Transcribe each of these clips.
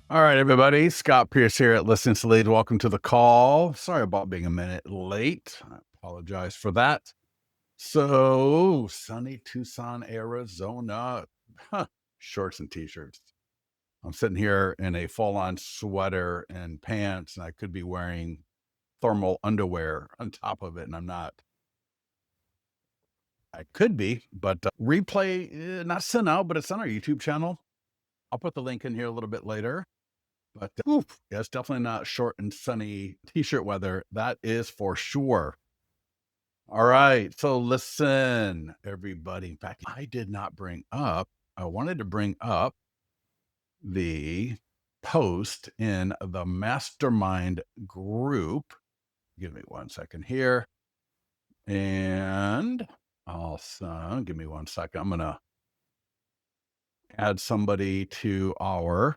All right, everybody. Scott Pierce here at Listings to Lead. Welcome to the call. Sorry about being a minute late. I apologize for that. So, sunny Tucson, Arizona. Huh, shorts and t-shirts. I'm sitting here in a full-on sweater and pants, and I could be wearing thermal underwear on top of it, and I'm not. I could be, but replay, not sent out, but it's on our YouTube channel. I'll put the link in here a little bit later. But yeah, it's definitely not short and sunny t-shirt weather. That is for sure. All right. So listen, everybody. In fact, I wanted to bring up the post in the mastermind group. Give me 1 second here. And also, give me 1 second. I'm going to add somebody to our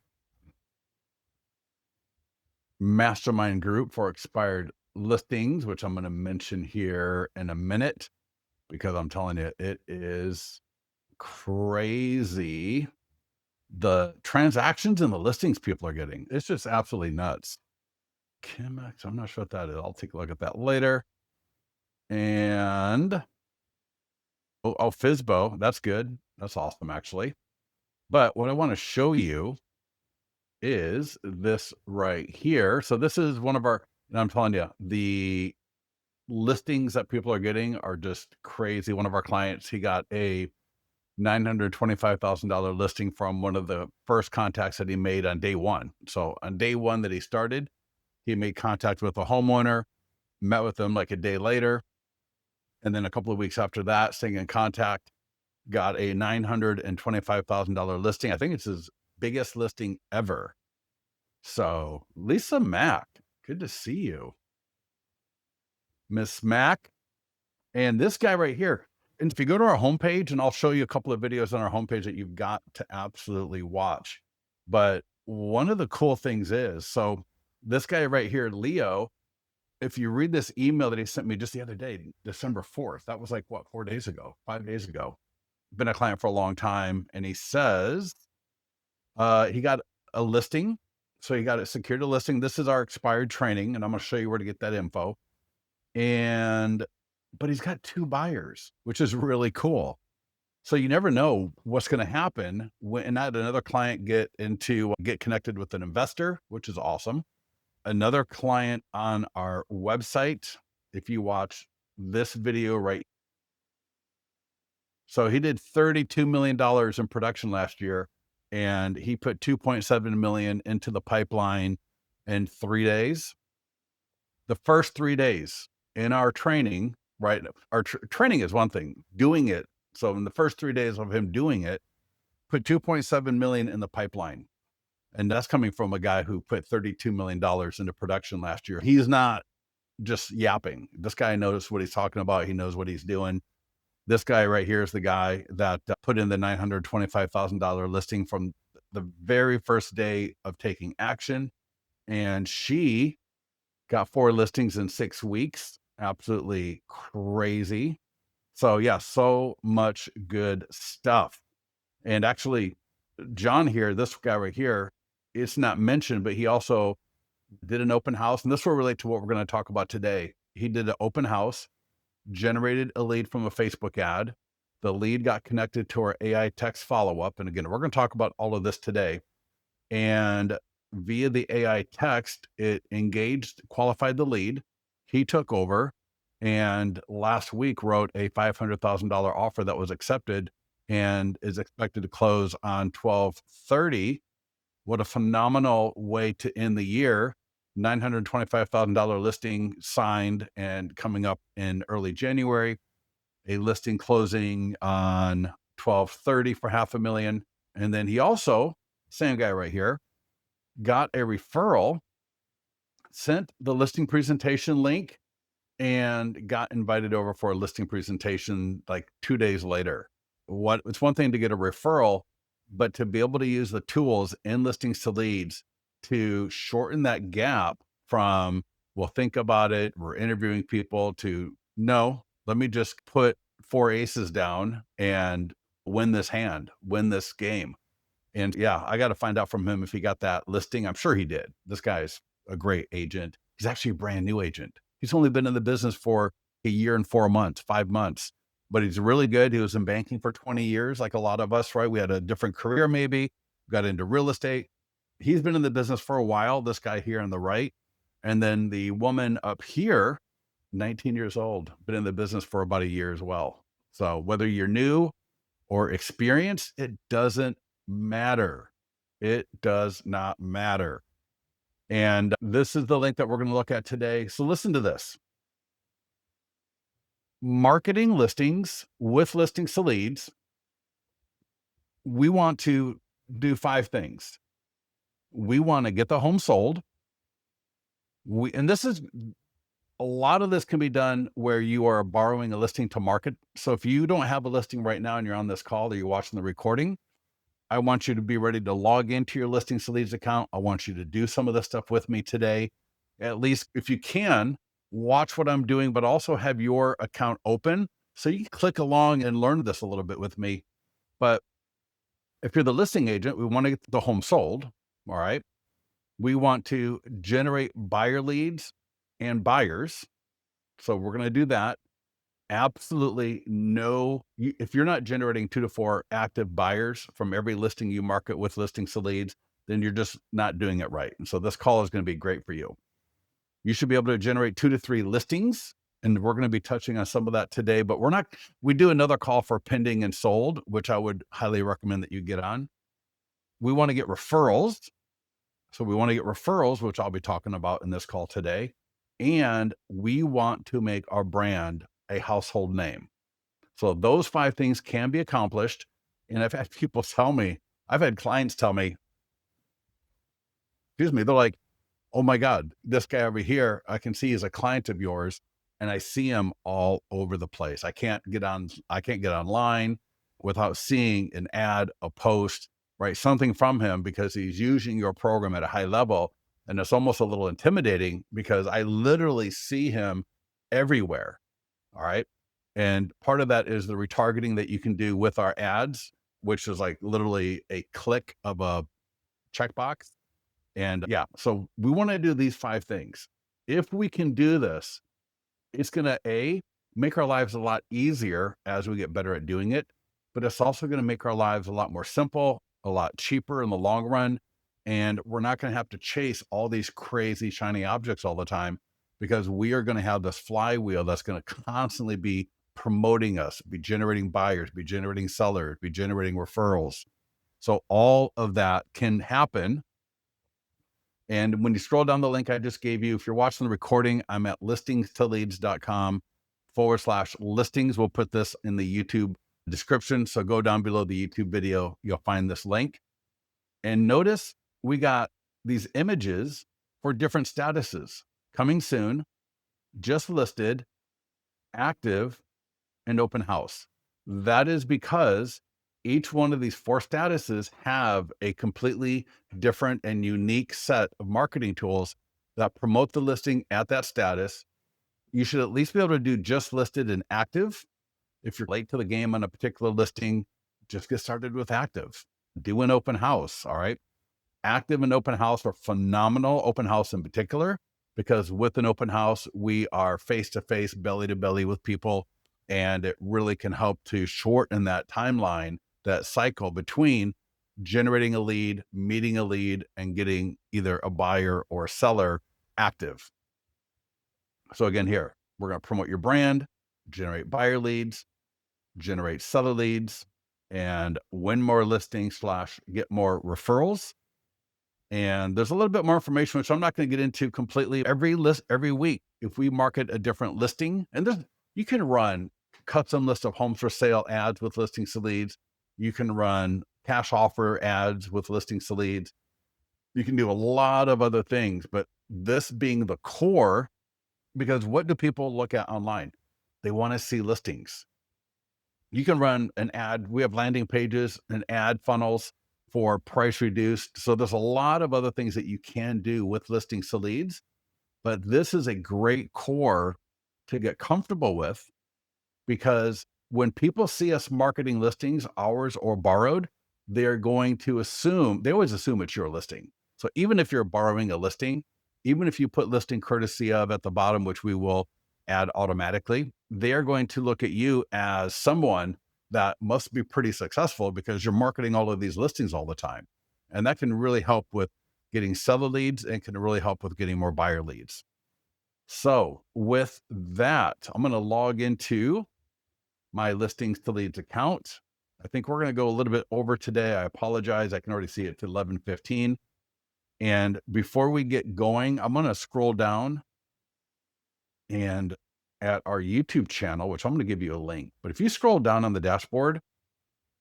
mastermind group for expired listings, which I'm going to mention here in a minute, because I'm telling you, it is crazy. The transactions and the listings people are getting, it's just absolutely nuts. Chemex, I'm not sure what that is. I'll take a look at that later. And FISBO, that's good. That's awesome, actually. But what I want to show you is this right here. So this is one of our, and I'm telling you, the listings that people are getting are just crazy. One of our clients, he got a $925,000 listing from one of the first contacts that he made on day one. So on day one that he started, he made contact with a homeowner, met with them like a day later. And then a couple of weeks after that, staying in contact, got a $925,000 listing. I think it's his biggest listing ever. So Lisa Mack, good to see you. Miss Mack. And this guy right here, and if you go to our homepage, and I'll show you a couple of videos on our homepage that you've got to absolutely watch. But one of the cool things is, so this guy right here, Leo, if you read this email that he sent me just the other day, December 4th, that was like, what, 4 days ago, 5 days ago, been a client for a long time. And he says, he got a listing. So he got it secured a listing. This is our expired training, and I'm going to show you where to get that info. But he's got 2 buyers, which is really cool. So you never know what's going to happen when another client get connected with an investor, which is awesome. Another client on our website, if you watch this video right. So he did $32 million in production last year, and he put 2.7 million into the pipeline in 3 days. The first 3 days in our training, right? Our training is one thing, doing it. So in the first 3 days of him doing it, put 2.7 million in the pipeline. And that's coming from a guy who put $32 million into production last year. He's not just yapping. This guy knows what he's talking about. He knows what he's doing. This guy right here is the guy that put in the $925,000 listing from the very first day of taking action. And she got 4 listings in 6 weeks. Absolutely crazy. So yeah, so much good stuff. And actually, John here, this guy right here, it's not mentioned, but he also did an open house. And this will relate to what we're going to talk about today. He did an open house, generated a lead from a Facebook ad. The lead got connected to our AI text follow-up. And again, we're going to talk about all of this today. And via the AI text, it engaged, qualified the lead. He took over, and last week wrote a $500,000 offer that was accepted and is expected to close on 12/30. What a phenomenal way to end the year. $925,000 listing signed and coming up in early January, a listing closing on 12/30 for $500,000. And then he also, same guy right here, got a referral, sent the listing presentation link, and got invited over for a listing presentation like 2 days later. It's one thing to get a referral, but to be able to use the tools in listings to leads to shorten that gap from, well, think about it, we're interviewing people, to no, let me just put 4 aces down and win this hand, win this game. And yeah, I got to find out from him if he got that listing. I'm sure he did. This guy's a great agent. He's actually a brand new agent. He's only been in the business for a year and 4 months, 5 months, but he's really good. He was in banking for 20 years, like a lot of us, right? We had a different career, maybe got into real estate. He's been in the business for a while. This guy here on the right. And then the woman up here, 19 years old, been in the business for about a year as well. So whether you're new or experienced, it doesn't matter. It does not matter. And this is the link that we're going to look at today. So listen to this. Marketing listings with listings to leads. We want to do 5 things. We want to get the home sold. And this is a lot of this can be done where you are borrowing a listing to market. So if you don't have a listing right now and you're on this call or you're watching the recording, I want you to be ready to log into your listings to leads account. I want you to do some of this stuff with me today. At least if you can, watch what I'm doing, but also have your account open so you can click along and learn this a little bit with me. But if you're the listing agent, we want to get the home sold. All right. We want to generate buyer leads and buyers. So we're going to do that. Absolutely no. If you're not generating 2 to 4 active buyers from every listing you market with listings to leads, then you're just not doing it right. And so this call is going to be great for you. You should be able to generate 2 to 3 listings. And we're going to be touching on some of that today, but we do another call for pending and sold, which I would highly recommend that you get on. We want to get referrals. So we want to get referrals, which I'll be talking about in this call today. And we want to make our brand a household name. So those 5 things can be accomplished. And I've had people tell me, I've had clients tell me, they're like, oh my God, this guy over here, I can see he's a client of yours. And I see him all over the place. I can't get online without seeing an ad, a post, right? Something from him because he's using your program at a high level. And it's almost a little intimidating because I literally see him everywhere. All right. And part of that is the retargeting that you can do with our ads, which is like literally a click of a checkbox. And yeah, so we want to do these 5 things. If we can do this, it's going to make our lives a lot easier as we get better at doing it, but it's also going to make our lives a lot more simple, a lot cheaper in the long run. And we're not going to have to chase all these crazy shiny objects all the time because we are going to have this flywheel that's going to constantly be promoting us, be generating buyers, be generating sellers, be generating referrals. So all of that can happen. And when you scroll down the link I just gave you, if you're watching the recording, I'm at listingstoleads.com/listings. We'll put this in the YouTube description. So go down below the YouTube video, you'll find this link. And notice we got these images for different statuses: coming soon, just listed, active, and open house. That is because each one of these 4 statuses have a completely different and unique set of marketing tools that promote the listing at that status. You should at least be able to do just listed and active. If you're late to the game on a particular listing, just get started with active. Do an open house. All right. Active and open house are phenomenal. Open house in particular, because with an open house, we are face to face, belly to belly with people. And it really can help to shorten that timeline, that cycle between generating a lead, meeting a lead, and getting either a buyer or a seller active. So again, here, we're going to promote your brand, generate buyer leads, generate seller leads, and win more listings / get more referrals. And there's a little bit more information, which I'm not going to get into completely. Every week, if we market a different listing, and you can run custom list of homes for sale ads with listings to leads. You can run cash offer ads with listings to leads. You can do a lot of other things, but this being the core, because what do people look at online? They want to see listings. You can run an ad. We have landing pages and ad funnels for price reduced. So there's a lot of other things that you can do with listings to leads, but this is a great core to get comfortable with, because when people see us marketing listings, ours or borrowed, they're going to assume, they always assume it's your listing. So even if you're borrowing a listing, even if you put listing courtesy of at the bottom, which we will add automatically, they're going to look at you as someone that must be pretty successful because you're marketing all of these listings all the time. And that can really help with getting seller leads and can really help with getting more buyer leads. So with that, I'm going to log into my listings to leads account. I think we're going to go a little bit over today. I apologize. I can already see it to 11:15. And before we get going, I'm going to scroll down and at our YouTube channel, which I'm going to give you a link. But if you scroll down on the dashboard,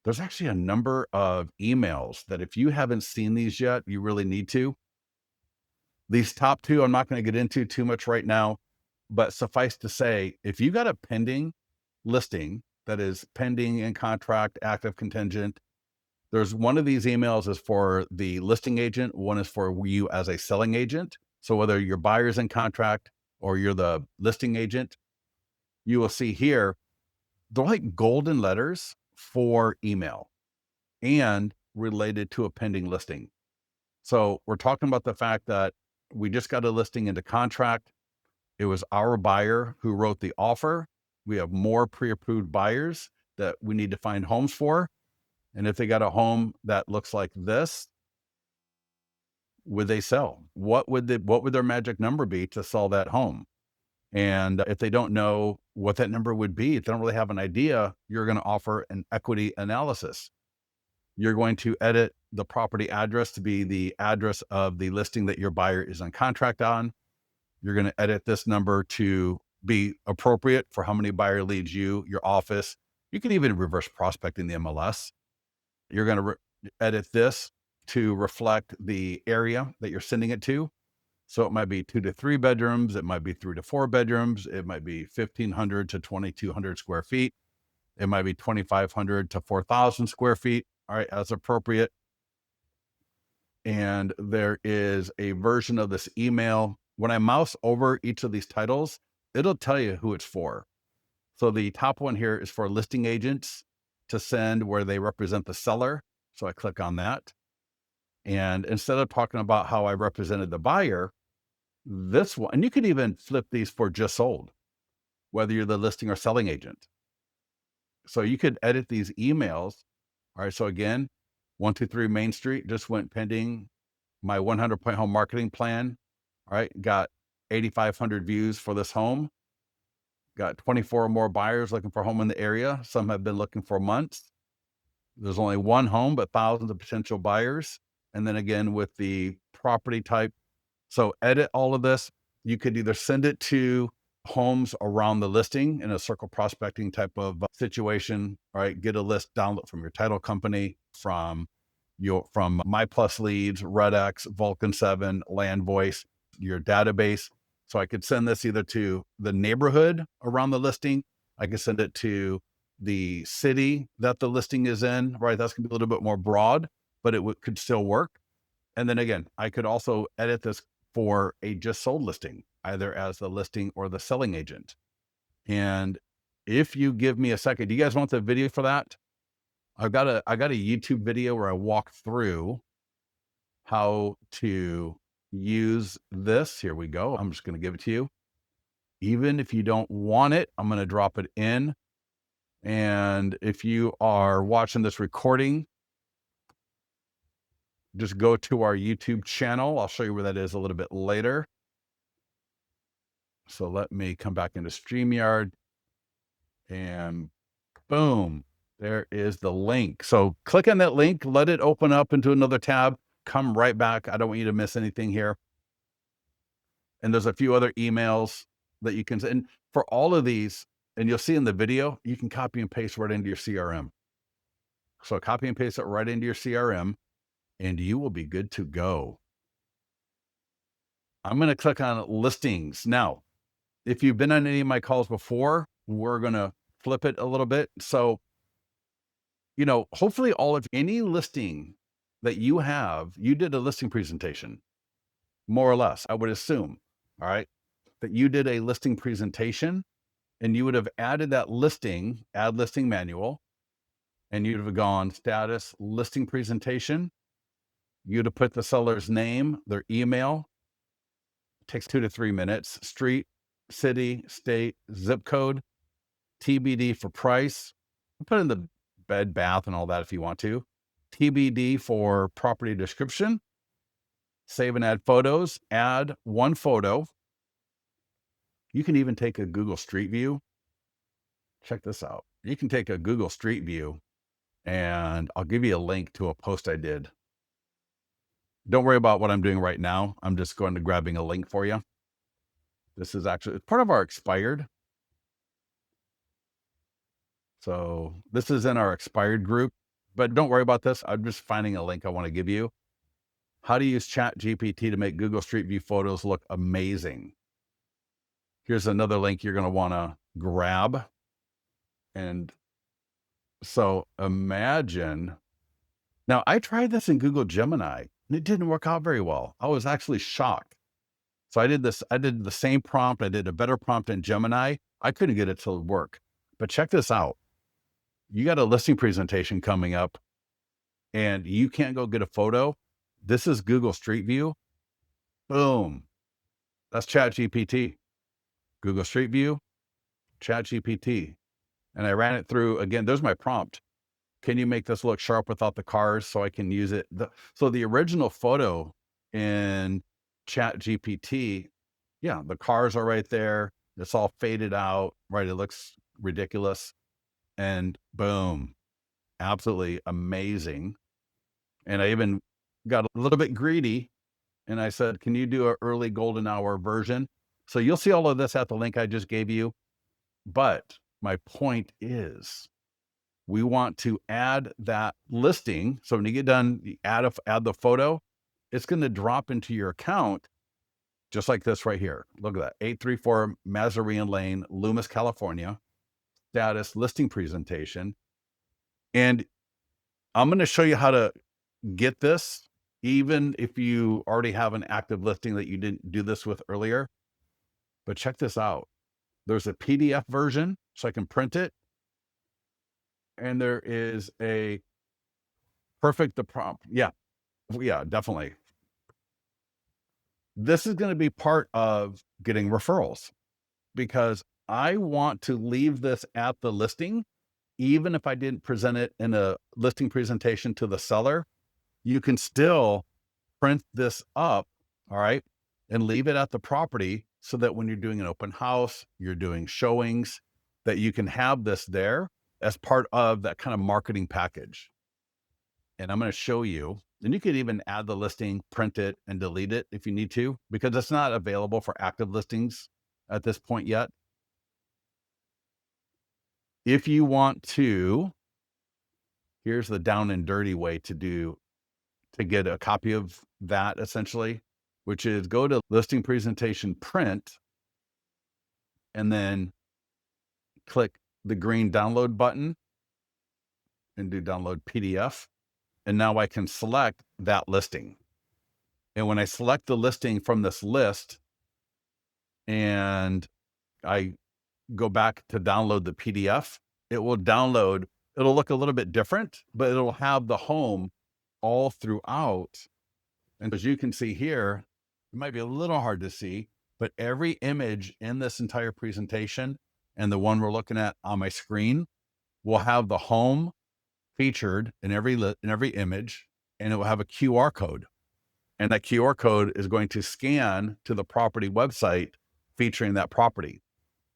there's actually a number of emails that if you haven't seen these yet, you really need to. These top two, I'm not going to get into too much right now, but suffice to say, if you got a pending listing that is pending in contract, active contingent, there's one of these emails is for the listing agent, one is for you as a selling agent. So whether your buyer's in contract or you're the listing agent, you will see here, they're like golden letters for email and related to a pending listing. So we're talking about the fact that we just got a listing into contract. It was our buyer who wrote the offer. We have more pre-approved buyers that we need to find homes for. And if they got a home that looks like this, would they sell? What would their magic number be to sell that home? And if they don't know what that number would be, if they don't really have an idea, you're going to offer an equity analysis. You're going to edit the property address to be the address of the listing that your buyer is on contract on. You're going to edit this number to be appropriate for how many buyer leads your office. You can even reverse prospect in the MLS. You're going to edit this to reflect the area that you're sending it to. So it might be 2 to 3 bedrooms. It might be 3 to 4 bedrooms. It might be 1,500 to 2,200 square feet. It might be 2,500 to 4,000 square feet. All right, as appropriate. And there is a version of this email. When I mouse over each of these titles, it'll tell you who it's for. So the top one here is for listing agents to send where they represent the seller. So I click on that. And instead of talking about how I represented the buyer, this one, and you can even flip these for just sold, whether you're the listing or selling agent. So you could edit these emails. All right. So again, 123 Main Street just went pending my 100-point home marketing plan. All right. Got 8,500 views for this home. Got 24 or more buyers looking for a home in the area. Some have been looking for months. There's only one home, but thousands of potential buyers. And then again, with the property type. So edit all of this. You could either send it to homes around the listing in a circle prospecting type of situation. All right. Get a list download from your title company, from My Plus Leads, RedX, Vulcan 7, Land Voice, your database. So I could send this either to the neighborhood around the listing. I could send it to the city that the listing is in, right? That's gonna be a little bit more broad, but it could still work. And then again, I could also edit this for a just sold listing, either as the listing or the selling agent. And if you give me a second, do you guys want the video for that? I got a YouTube video where I walk through how to use this. Here we go. I'm just going to give it to you. Even if you don't want it, I'm going to drop it in. And if you are watching this recording, just go to our YouTube channel. I'll show you where that is a little bit later. So let me come back into StreamYard and boom, there is the link. So click on that link, let it open up into another tab, come right back. I don't want you to miss anything here. And there's a few other emails that you can send. And for all of these, and you'll see in the video, you can copy and paste right into your CRM. So copy and paste it right into your CRM and you will be good to go. I'm going to click on listings. Now, if you've been on any of my calls before, we're going to flip it a little bit. So, hopefully any listing that you have, you did a listing presentation, more or less, I would assume. All right. That you did a listing presentation and you would have added that listing, add listing manual, and you'd have gone status listing presentation. You'd have put the seller's name, their email, takes 2 to 3 minutes, street, city, state, zip code, TBD for price. Put in the bed, bath, and all that if you want to. TBD for property description. Save and add photos. Add one photo. You can even take a Google Street View. Check this out. You can take a Google Street View, and I'll give you a link to a post I did. Don't worry about what I'm doing right now. I'm just going to grabbing a link for you. This is actually part of our expired. So this is in our expired group, but don't worry about this. I'm just finding a link I want to give you. How to use Chat GPT to make Google Street View photos look amazing. Here's another link you're going to want to grab. And so imagine, now I tried this in Google Gemini and it didn't work out very well. I was actually shocked. So I did the same prompt. I did a better prompt in Gemini. I couldn't get it to work. But check this out. You got a listing presentation coming up and you can't go get a photo. This is Google Street View. Boom. That's Chat GPT. Google Street View, Chat GPT. And I ran it through again. There's my prompt. Can you make this look sharp without the cars so I can use it? So the original photo in Chat GPT, yeah, the cars are right there. It's all faded out, right? It looks ridiculous. And boom, absolutely amazing. And I even got a little bit greedy and I said, can you do an early golden hour version? So you'll see all of this at the link I just gave you. But my point is, we want to add that listing. So when you get done, you add the photo, it's going to drop into your account just like this right here. Look at that, 834 Mazarin Lane, Loomis, California, status listing presentation. And I'm going to show you how to get this, even if you already have an active listing that you didn't do this with earlier. But check this out. There's a PDF version, so I can print it. And there is a the prompt. Yeah, definitely. This is going to be part of getting referrals because I want to leave this at the listing. Even if I didn't present it in a listing presentation to the seller, you can still print this up, all right, and leave it at the property so that when you're doing an open house, you're doing showings, that you can have this there as part of that kind of marketing package. And I'm going to show you, and you could even add the listing, print it, and delete it if you need to, because it's not available for active listings at this point yet. If you want to, here's the down and dirty way to get a copy of that essentially, which is go to listing presentation print and then click the green download button and do download PDF. And now I can select that listing. And when I select the listing from this list and I go back to download the PDF, it will download, it'll look a little bit different, but it'll have the home all throughout. And as you can see here, it might be a little hard to see, but every image in this entire presentation and the one we're looking at on my screen will have the home featured in every image, and it will have a QR code. And that QR code is going to scan to the property website featuring that property.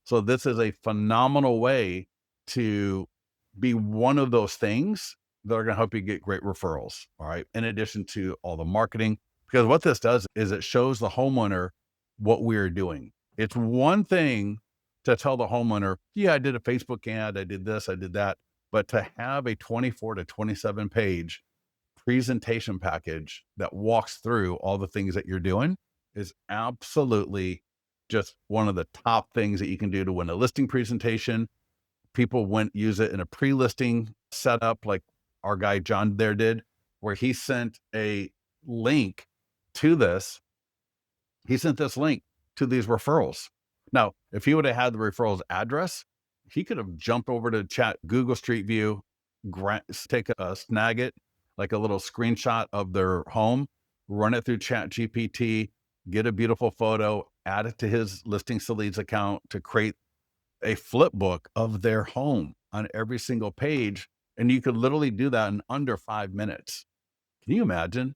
So this is a phenomenal way to be one of those things that are going to help you get great referrals. All right. In addition to all the marketing, because what this does is it shows the homeowner what we're doing. It's one thing to tell the homeowner, yeah, I did a Facebook ad, I did this, I did that. But to have a 24 to 27 page presentation package that walks through all the things that you're doing is absolutely just one of the top things that you can do to win a listing presentation. People use it in a pre-listing setup like our guy John there did, where he sent a link to this. He sent this link to these referrals. Now, If he would have had the referral's address, he could have jumped over to chat Google Street View, snag it, like a little screenshot of their home, run it through Chat GPT, get a beautiful photo, add it to his Listings to Leads account to create a flip book of their home on every single page. And you could literally do that in under 5 minutes. Can you imagine?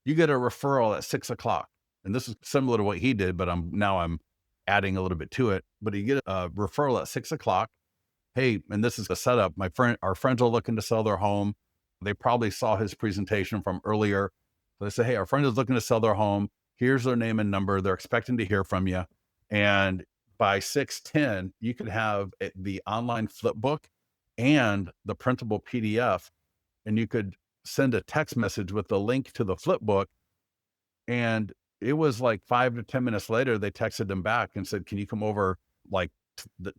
You get a referral at 6 o'clock. And this is similar to what he did, but I'm adding a little bit to it. But you get a referral at 6 o'clock. Hey, and this is the setup. Our friends are looking to sell their home. They probably saw his presentation from earlier. So they say, hey, our friend is looking to sell their home. Here's their name and number. They're expecting to hear from you. And by 6:10, you could have the online flip book and the printable PDF, and you could send a text message with the link to the flip book. And it was like 5 to 10 minutes later, they texted him back and said, can you come over like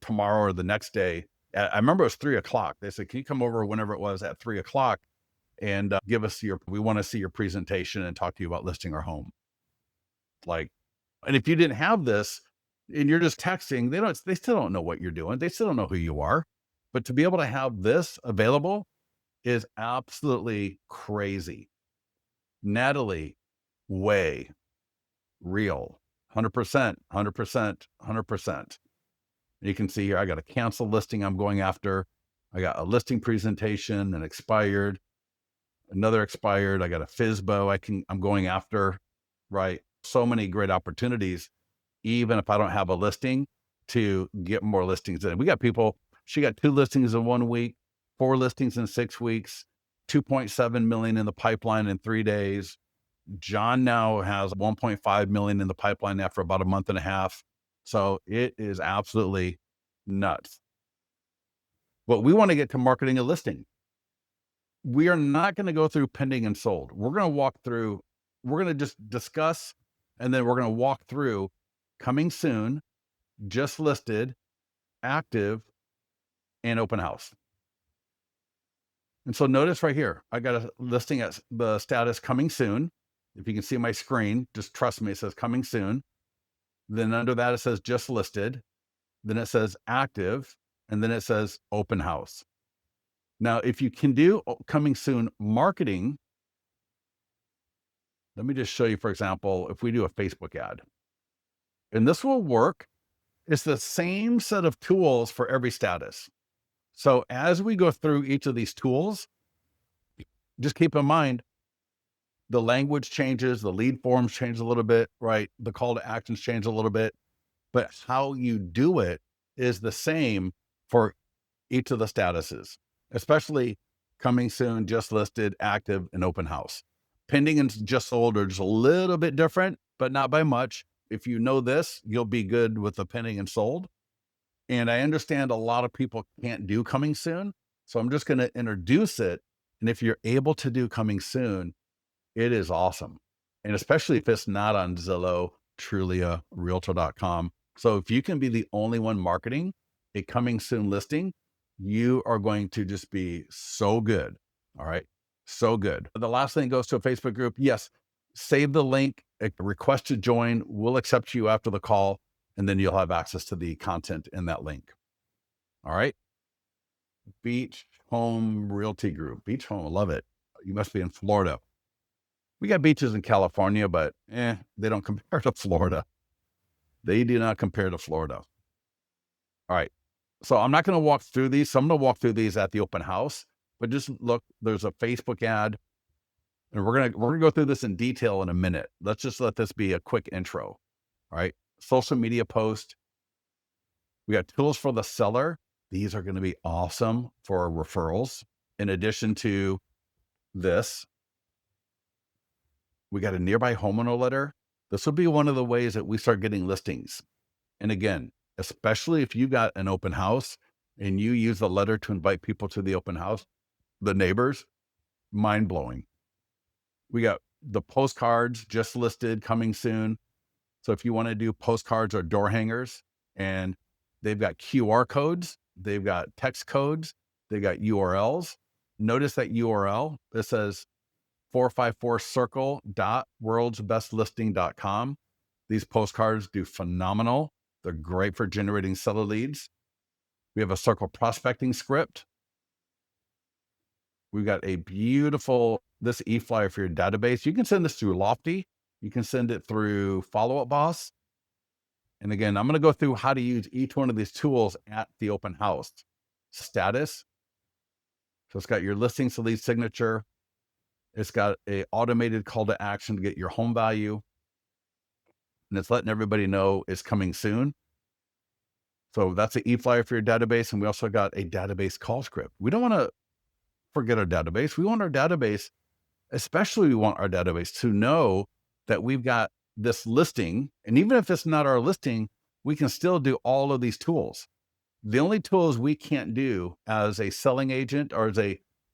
tomorrow or the next day? I remember it was 3 o'clock. They said, can you come over whenever it was at 3 o'clock and we want to see your presentation and talk to you about listing our home. And if you didn't have this and you're just texting, they still don't know what you're doing. They still don't know who you are. But to be able to have this available is absolutely crazy. Natalie, way real, 100%, 100%, 100%. You can see here, I got a cancel listing I'm going after. I got a listing presentation, an expired, another expired. I got a FSBO I'm going after, right? So many great opportunities, even if I don't have a listing, to get more listings in. We got people, she got 2 listings in 1 week, 4 listings in 6 weeks, 2.7 million in the pipeline in 3 days. John now has 1.5 million in the pipeline after about a month and a half. So it is absolutely nuts. But we want to get to marketing a listing. We are not going to go through pending and sold. We're going to just discuss, and then we're going to walk through coming soon, just listed, active, and open house. And so notice right here, I got a listing at the status coming soon. If you can see my screen, just trust me, it says coming soon. Then under that, it says just listed. Then it says active. And then it says open house. Now, if you can do coming soon marketing, let me just show you, for example, if we do a Facebook ad, and this will work. It's the same set of tools for every status. So as we go through each of these tools, just keep in mind, the language changes, the lead forms change a little bit, right? The call to actions change a little bit, but how you do it is the same for each of the statuses, especially coming soon, just listed, active, and open house. Pending and just sold are just a little bit different, but not by much. If you know this, you'll be good with the pending and sold. And I understand a lot of people can't do coming soon, so I'm just going to introduce it. And if you're able to do coming soon, it is awesome. And especially if it's not on Zillow, Trulia, Realtor.com. So if you can be the only one marketing a coming soon listing, you are going to just be so good. All right. So good. The last thing goes to a Facebook group. Yes. Save the link, request to join. We'll accept you after the call, and then you'll have access to the content in that link. All right. Beach Home Realty Group. Beach Home. I love it. You must be in Florida. We got beaches in California, but they don't compare to Florida. They do not compare to Florida. All right. So I'm not going to walk through these. So I'm going to walk through these at the open house, but just look, there's a Facebook ad, and we're going to go through this in detail in a minute. Let's just let this be a quick intro. All right. Social media post. We got tools for the seller. These are going to be awesome for referrals. In addition to this, we got a nearby homeowner letter. This will be one of the ways that we start getting listings. And again, especially if you got an open house and you use the letter to invite people to the open house, the neighbors, mind blowing. We got the postcards just listed coming soon. So if you want to do postcards or door hangers, and they've got QR codes, they've got text codes, they've got URLs. Notice that URL, it says 454circle.worldsbestlisting.com. These postcards do phenomenal. They're great for generating seller leads. We have a circle prospecting script. We've got a beautiful, this e-flyer for your database. You can send this through Lofty. You can send it through Follow Up Boss. And again, I'm going to go through how to use each one of these tools at the open house. Status. So it's got your listings to lead signature. It's got a automated call to action to get your home value. And it's letting everybody know it's coming soon. So that's an e-flyer for your database. And we also got a database call script. We don't want to forget our database. We want our database, especially we want our database to know that we've got this listing. And even if it's not our listing, we can still do all of these tools. The only tools we can't do as a selling agent or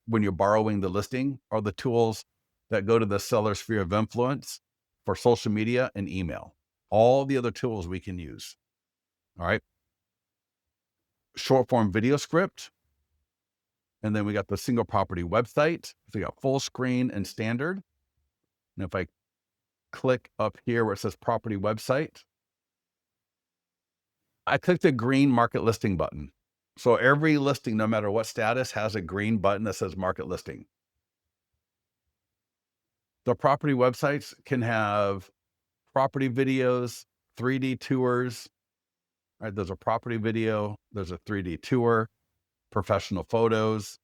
when you're borrowing the listing are the tools that go to the seller sphere of influence for social media and email. All the other tools we can use. All right. Short form video script. And then we got the single property website. So we got full screen and standard. And if I click up here where it says property website, I click the green market listing button. So every listing, no matter what status, has a green button that says market listing. The property websites can have property videos, 3D tours. Right, there's a property video, there's a 3D tour, professional photos,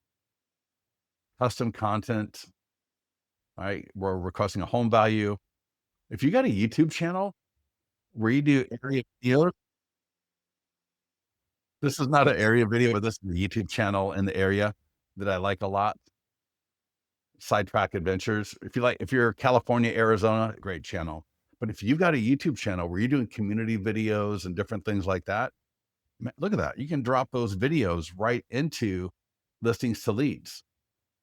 custom content. Right, we're requesting a home value. If you got a YouTube channel where you do area video, this is not an area video, but this is a YouTube channel in the area that I like a lot. Sidetrack Adventures. If you're California, Arizona, great channel. But if you've got a YouTube channel where you're doing community videos and different things like that, man, look at that. You can drop those videos right into listings to leads.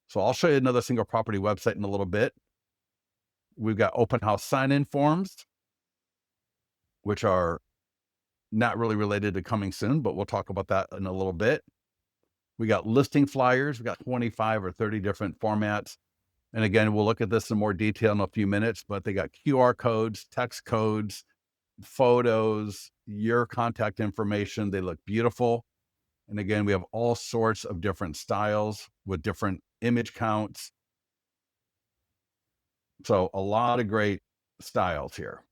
So I'll show you another single property website in a little bit. We've got open house sign-in forms, which are not really related to coming soon, but we'll talk about that in a little bit. We got listing flyers. We got 25 or 30 different formats. And again, we'll look at this in more detail in a few minutes, but they got QR codes, text codes, photos, your contact information. They look beautiful. And again, we have all sorts of different styles with different image counts. So a lot of great styles here.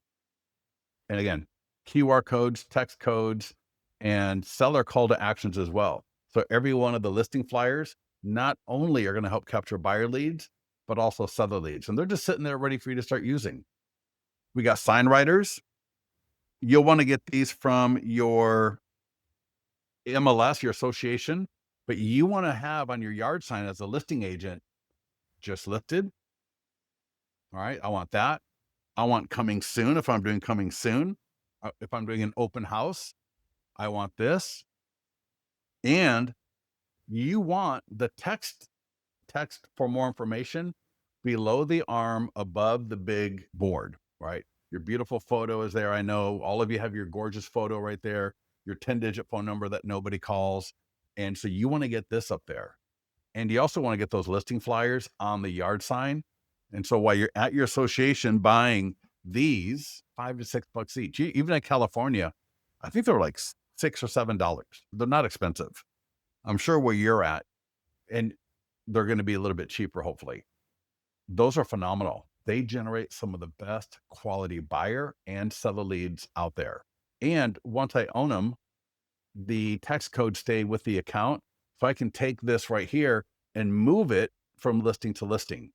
And again, QR codes, text codes, and seller call to actions as well. So every one of the listing flyers not only are going to help capture buyer leads, but also seller leads. And they're just sitting there ready for you to start using. We got sign writers. You'll want to get these from your MLS, your association, but you want to have on your yard sign as a listing agent, just listed. All right, I want that. I want coming soon if I'm doing coming soon. If I'm doing an open house, I want this. And you want the text for more information below the arm above the big board, right? Your beautiful photo is there. I know all of you have your gorgeous photo right there, your 10-digit phone number that nobody calls. And so you want to get this up there. And you also want to get those listing flyers on the yard sign. And so while you're at your association buying these, $5 to $6 each, even in California, I think they're like $6 or $7. They're not expensive. I'm sure where you're at, and they're going to be a little bit cheaper, hopefully. Those are phenomenal. They generate some of the best quality buyer and seller leads out there. And once I own them, the text codes stay with the account. So I can take this right here and move it from listing to listing.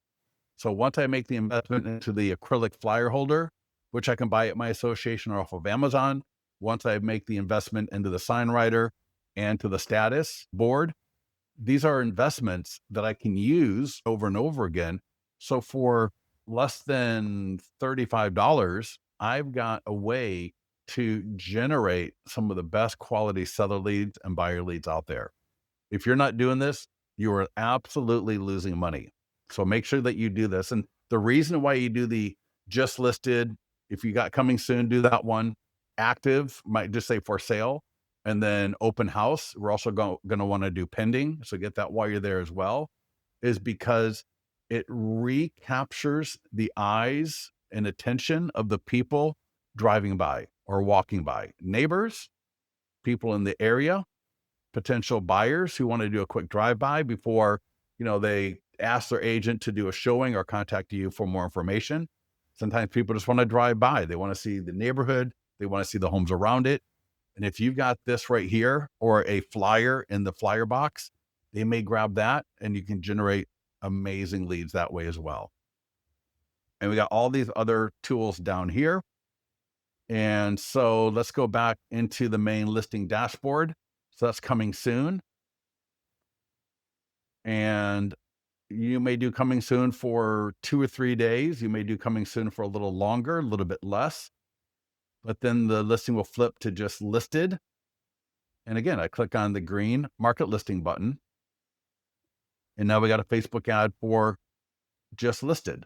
So once I make the investment into the acrylic flyer holder, which I can buy at my association or off of Amazon, once I make the investment into the sign writer and to the status board, these are investments that I can use over and over again. So for less than $35, I've got a way to generate some of the best quality seller leads and buyer leads out there. If you're not doing this, you are absolutely losing money. So make sure that you do this. And the reason why you do the just listed, if you got coming soon, do that one. Active might just say for sale. And then open house, we're also going to want to do pending. So get that while you're there as well, is because it recaptures the eyes and attention of the people driving by. or walking by. Neighbors, people in the area, potential buyers who want to do a quick drive-by before, they ask their agent to do a showing or contact you for more information. Sometimes people just want to drive by. They want to see the neighborhood. They want to see the homes around it. And if you've got this right here or a flyer in the flyer box, they may grab that and you can generate amazing leads that way as well. And we got all these other tools down here. And so let's go back into the main listing dashboard. So that's coming soon. And you may do coming soon for 2 or 3 days. You may do coming soon for a little longer, a little bit less. But then the listing will flip to just listed. And again, I click on the green market listing button. And now we got a Facebook ad for just listed.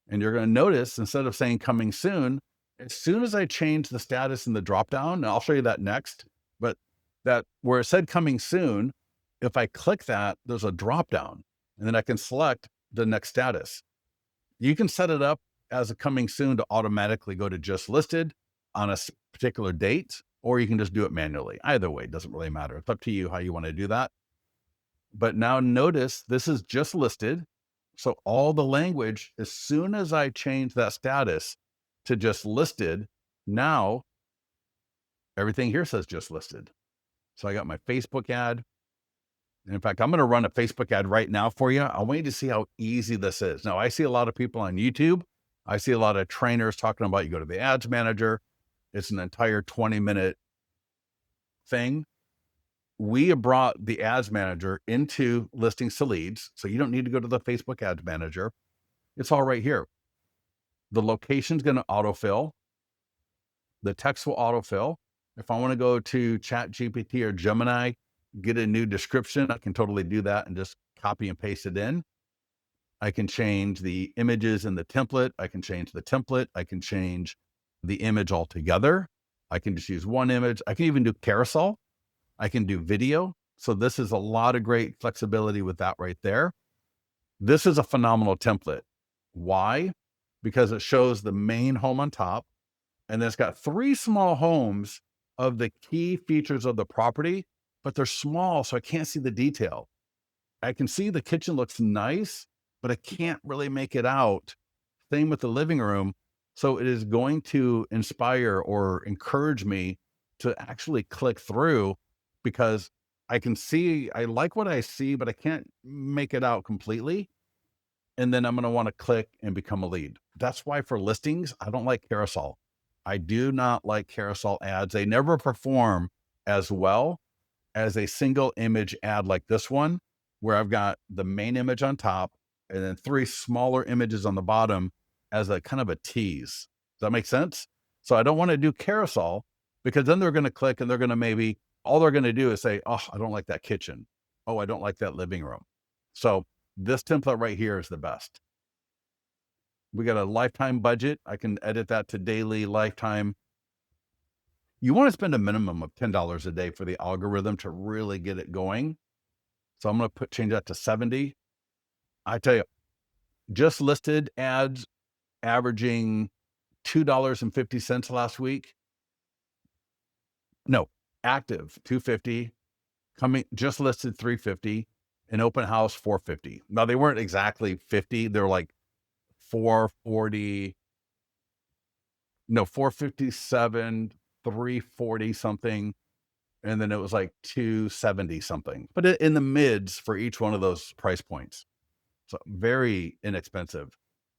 And you're going to notice instead of saying coming soon, as soon as I change the status in the dropdown, and I'll show you that next, but that where it said coming soon, if I click that, there's a dropdown and then I can select the next status. You can set it up as a coming soon to automatically go to just listed on a particular date, or you can just do it manually. Either way, it doesn't really matter. It's up to you how you want to do that. But now notice this is just listed. So all the language, as soon as I change that status to just listed, now everything here says just listed. So I got my Facebook ad. And in fact, I'm going to run a Facebook ad right now for you. I want you to see how easy this is. Now, I see a lot of people on YouTube. I see a lot of trainers talking about you go to the ads manager. It's an entire 20-minute thing. We have brought the ads manager into listings to leads. So you don't need to go to the Facebook ads manager. It's all right here. The location's going to autofill. The text will autofill. If I want to go to ChatGPT or Gemini, get a new description, I can totally do that and just copy and paste it in. I can change the images in the template. I can change the template. I can change the image altogether. I can just use one image. I can even do carousel. I can do video. So this is a lot of great flexibility with that right there. This is a phenomenal template. Why? Because it shows the main home on top, and then it's got 3 small homes of the key features of the property, but they're small, so I can't see the detail. I can see the kitchen looks nice, but I can't really make it out. Same with the living room. So it is going to inspire or encourage me to actually click through because I like what I see, but I can't make it out completely. And then I'm going to want to click and become a lead. That's why for listings, I don't like carousel. I do not like carousel ads. They never perform as well as a single image ad like this one, where I've got the main image on top and then 3 smaller images on the bottom as a kind of a tease. Does that make sense? So I don't want to do carousel because then they're going to click and they're going to all they're going to do is say, oh, I don't like that kitchen. Oh, I don't like that living room. So this template right here is the best. We got a lifetime budget. I can edit that to daily, lifetime. You want to spend a minimum of $10 a day for the algorithm to really get it going. So I'm going to change that to 70. I tell you, just listed ads averaging $2.50 last week. No, active 250, coming just listed 350, and open house 450. Now they weren't exactly 50. They're like 440, no, 457, 340 something. And then it was like 270 something, but in the mids for each one of those price points. So very inexpensive.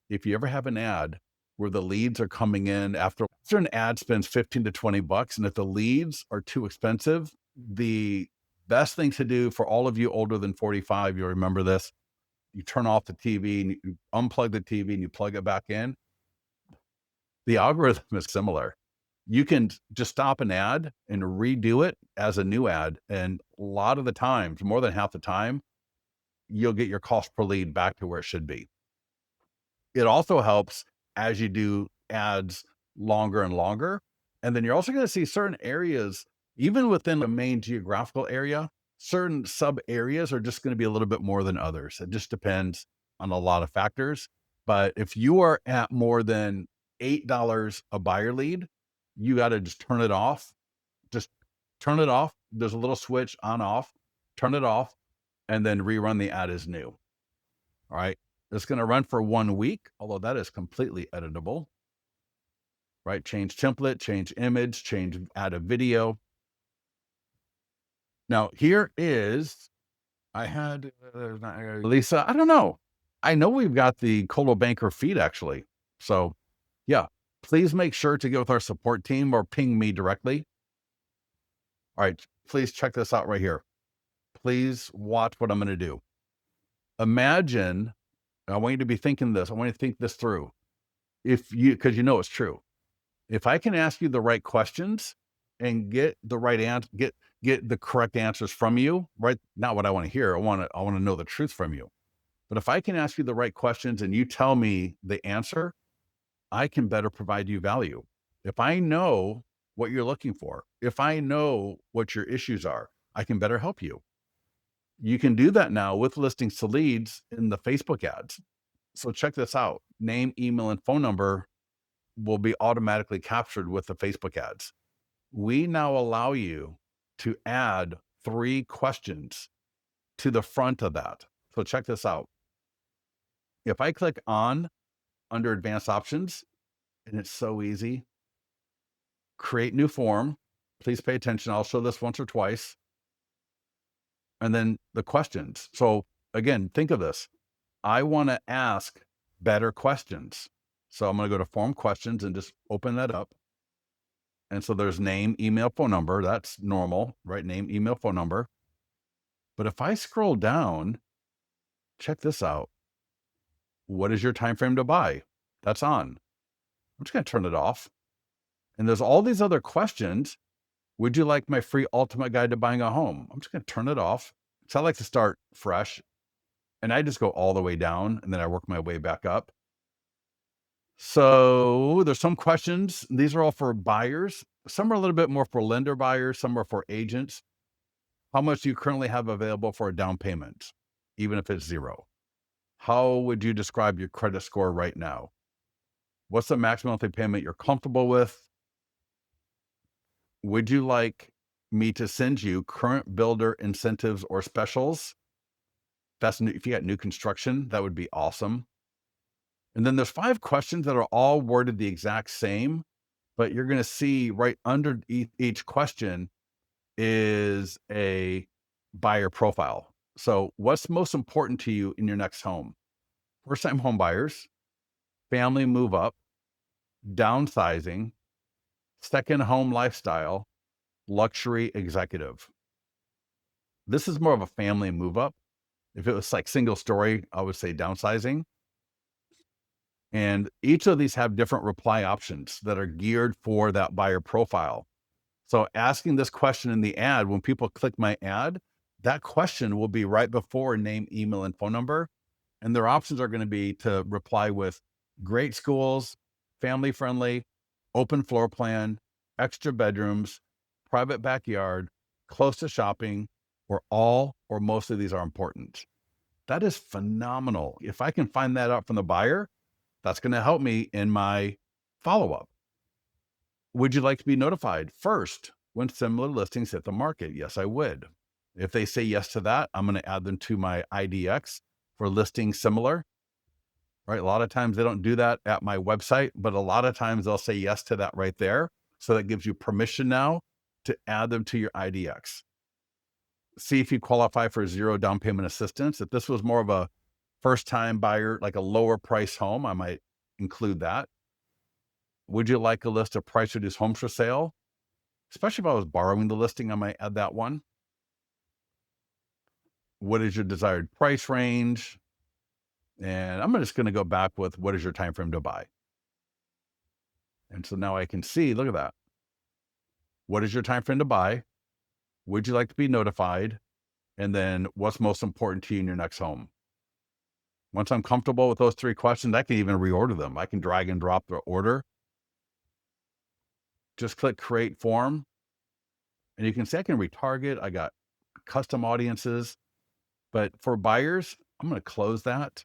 If you ever have an ad where the leads are coming in after an ad spends 15 to 20 bucks, and if the leads are too expensive, the best thing to do for all of you older than 45, you'll remember this, you turn off the TV and you unplug the TV and you plug it back in. The algorithm is similar. You can just stop an ad and redo it as a new ad. And a lot of the times, more than half the time, you'll get your cost per lead back to where it should be. It also helps as you do ads longer and longer. And then you're also going to see certain areas, even within the main geographical area, certain sub areas are just going to be a little bit more than others. It just depends on a lot of factors. But if you are at more than $8 a buyer lead, you got to just turn it off. Just turn it off. There's a little switch on off, turn it off, and then rerun the ad as new. All right. It's going to run for 1 week, although that is completely editable, right? Change template, change image, add a video. Now, here is, I had Lisa, I don't know. I know we've got the Colo Banker feed actually. So, yeah, please make sure to get with our support team or ping me directly. All right, please check this out right here. Please watch what I'm going to do. Imagine, I want you to be thinking this. I want you to think this through. Because you know it's true. If I can ask you the right questions and get the right answer, get the correct answers from you, right? Not what I want to hear. I want to know the truth from you. But if I can ask you the right questions and you tell me the answer, I can better provide you value. If I know what you're looking for, if I know what your issues are, I can better help you. You can do that now with listings to leads in the Facebook ads. So check this out. Name, email, and phone number will be automatically captured with the Facebook ads. We now allow you to add 3 questions to the front of that. So check this out. If I click on under advanced options, and it's so easy, create new form. Please pay attention. I'll show this once or twice. And then the questions. So again, think of this. I want to ask better questions. So I'm going to go to form questions and just open that up. And so there's name, email, phone number. That's normal, right? Name, email, phone number. But if I scroll down, check this out. What is your time frame to buy? That's on. I'm just going to turn it off. And there's all these other questions. Would you like my free ultimate guide to buying a home? I'm just going to turn it off. So I like to start fresh. And I just go all the way down and then I work my way back up. So there's some questions. These are all for buyers. Some are a little bit more for lender buyers. Some are for agents. How much do you currently have available for a down payment, even if it's 0? How would you describe your credit score right now? What's the maximum monthly payment you're comfortable with? Would you like me to send you current builder incentives or specials? That's new. If you got new construction, that would be awesome. And then there's 5 questions that are all worded the exact same, but you're going to see right under each question is a buyer profile. So what's most important to you in your next home? First-time home buyers, family move up, downsizing, second home lifestyle, luxury executive. This is more of a family move up. If it was like single story, I would say downsizing. And each of these have different reply options that are geared for that buyer profile. So asking this question in the ad, when people click my ad, that question will be right before name, email, and phone number. And their options are going to be to reply with great schools, family friendly, open floor plan, extra bedrooms, private backyard, close to shopping, or all or most of these are important. That is phenomenal. If I can find that out from the buyer, that's going to help me in my follow-up. Would you like to be notified first when similar listings hit the market? Yes, I would. If they say yes to that, I'm going to add them to my IDX for listings similar, right? A lot of times they don't do that at my website, but a lot of times they'll say yes to that right there. So that gives you permission now to add them to your IDX. See if you qualify for 0 down payment assistance. If this was more of a first-time buyer, like a lower price home, I might include that. Would you like a list of price reduced homes for sale? Especially if I was borrowing the listing, I might add that one. What is your desired price range? And I'm just going to go back with what is your time frame to buy? And so now I can see, look at that. What is your time frame to buy? Would you like to be notified? And then what's most important to you in your next home? Once I'm comfortable with those 3 questions, I can even reorder them. I can drag and drop the order. Just click create form. And you can see I can retarget. I got custom audiences. But for buyers, I'm going to close that.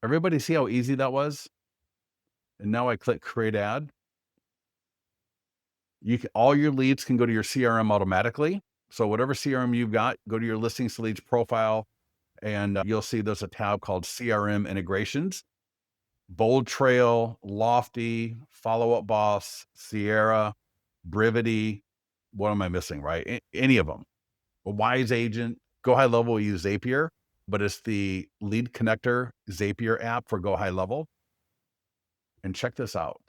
Everybody see how easy that was? And now I click create ad. all your leads can go to your CRM automatically. So whatever CRM you've got, go to your listings to leads profile, and you'll see there's a tab called CRM Integrations. Bold Trail, Lofty, Follow Up Boss, Sierra, Brivity. What am I missing, right? Any of them. A Wise Agent, Go High Level, we use Zapier, but it's the lead connector Zapier app for Go High Level. And check this out.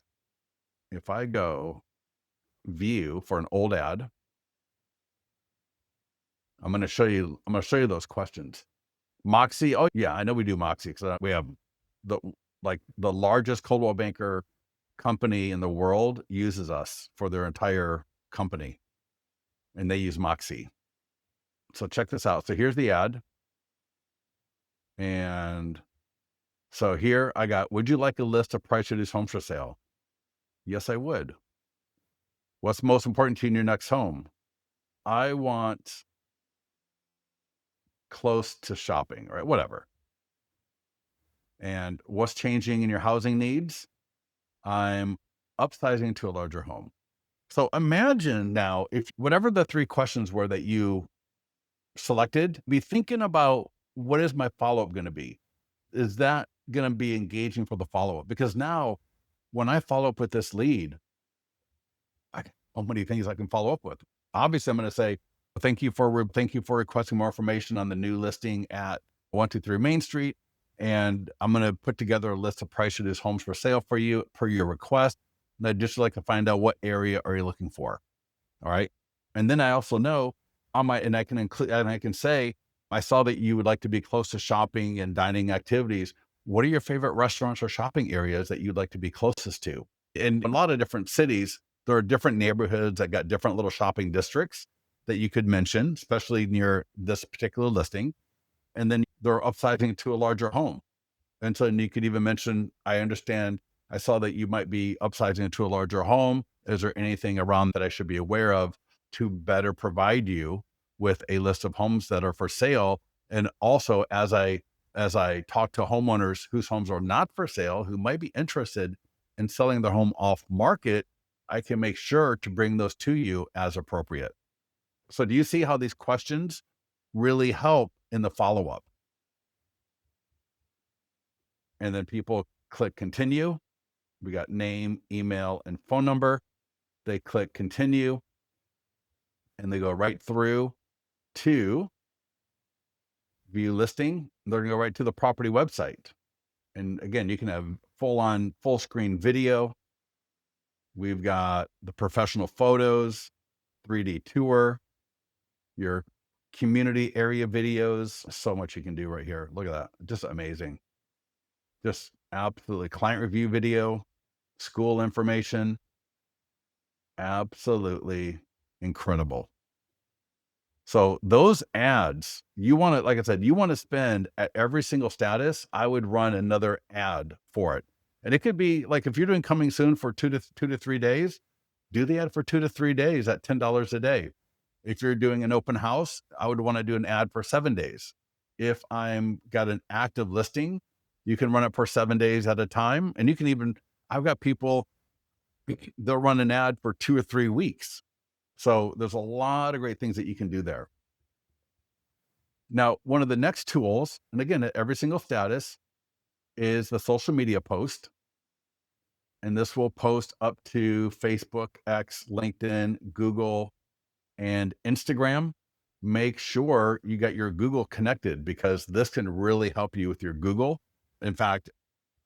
If I go view for an old ad, I'm going to show you those questions. Moxie. Oh yeah, I know we do Moxie because we have the largest Coldwell Banker company in the world uses us for their entire company, and they use Moxie. So check this out. So here's the ad. And so here I got, would you like a list of price reduced homes for sale? Yes, I would. What's most important to you in your next home? I want close to shopping, right? Whatever. And what's changing in your housing needs? I'm upsizing to a larger home. So imagine now, if whatever the 3 questions were that you selected, be thinking about, what is my follow-up going to be? Is that going to be engaging for the follow-up? Because now when I follow up with this lead, how many things I can follow up with. Obviously, I'm going to say, thank you for requesting more information on the new listing at 123 Main Street. And I'm going to put together a list of price reduced homes for sale for you per your request. And I'd just like to find out, what area are you looking for? All right. And then I also know and I can include, and I can say, I saw that you would like to be close to shopping and dining activities. What are your favorite restaurants or shopping areas that you'd like to be closest to? In a lot of different cities, there are different neighborhoods that got different little shopping districts that you could mention, especially near this particular listing. And then they're upsizing to a larger home. And so you could even mention, I saw that you might be upsizing to a larger home. Is there anything around that I should be aware of to better provide you with a list of homes that are for sale? And also, as I talk to homeowners whose homes are not for sale, who might be interested in selling their home off market, I can make sure to bring those to you as appropriate. So do you see how these questions really help in the follow-up? And then people click continue. We got name, email, and phone number. They click continue, and they go right through to view listing. They're going to go right to the property website. And again, you can have full screen video. We've got the professional photos, 3D tour, your community area videos. So much you can do right here. Look at that. Just amazing. Just absolutely. Client review video, school information. Absolutely incredible. So those ads, you want to, like I said, you want to spend at every single status. I would run another ad for it. And it could be like, if you're doing coming soon for 2 to 3 days, do the ad for 2 to 3 days at $10 a day. If you're doing an open house, I would want to do an ad for 7 days. If I'm got an active listing, you can run it for 7 days at a time. And you can even, I've got people, they'll run an ad for 2 or 3 weeks. So there's a lot of great things that you can do there. Now, one of the next tools, and again, at every single status, is the social media post. And this will post up to Facebook, X, LinkedIn, Google, and Instagram. Make sure you got your Google connected, because this can really help you with your Google. In fact,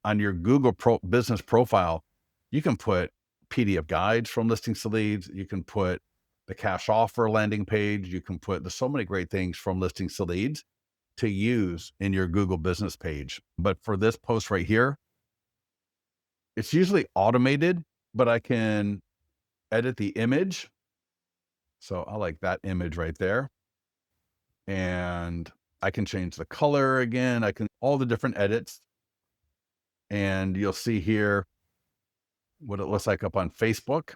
on your Google business profile, you can put PDF guides from listings to leads. You can put the cash offer landing page. You can put, there's so many great things from listings to leads to use in your Google business page. But for this post right here, it's usually automated, but I can edit the image. So I like that image right there. And I can change the color again. I can, all the different edits. And you'll see here what it looks like up on Facebook.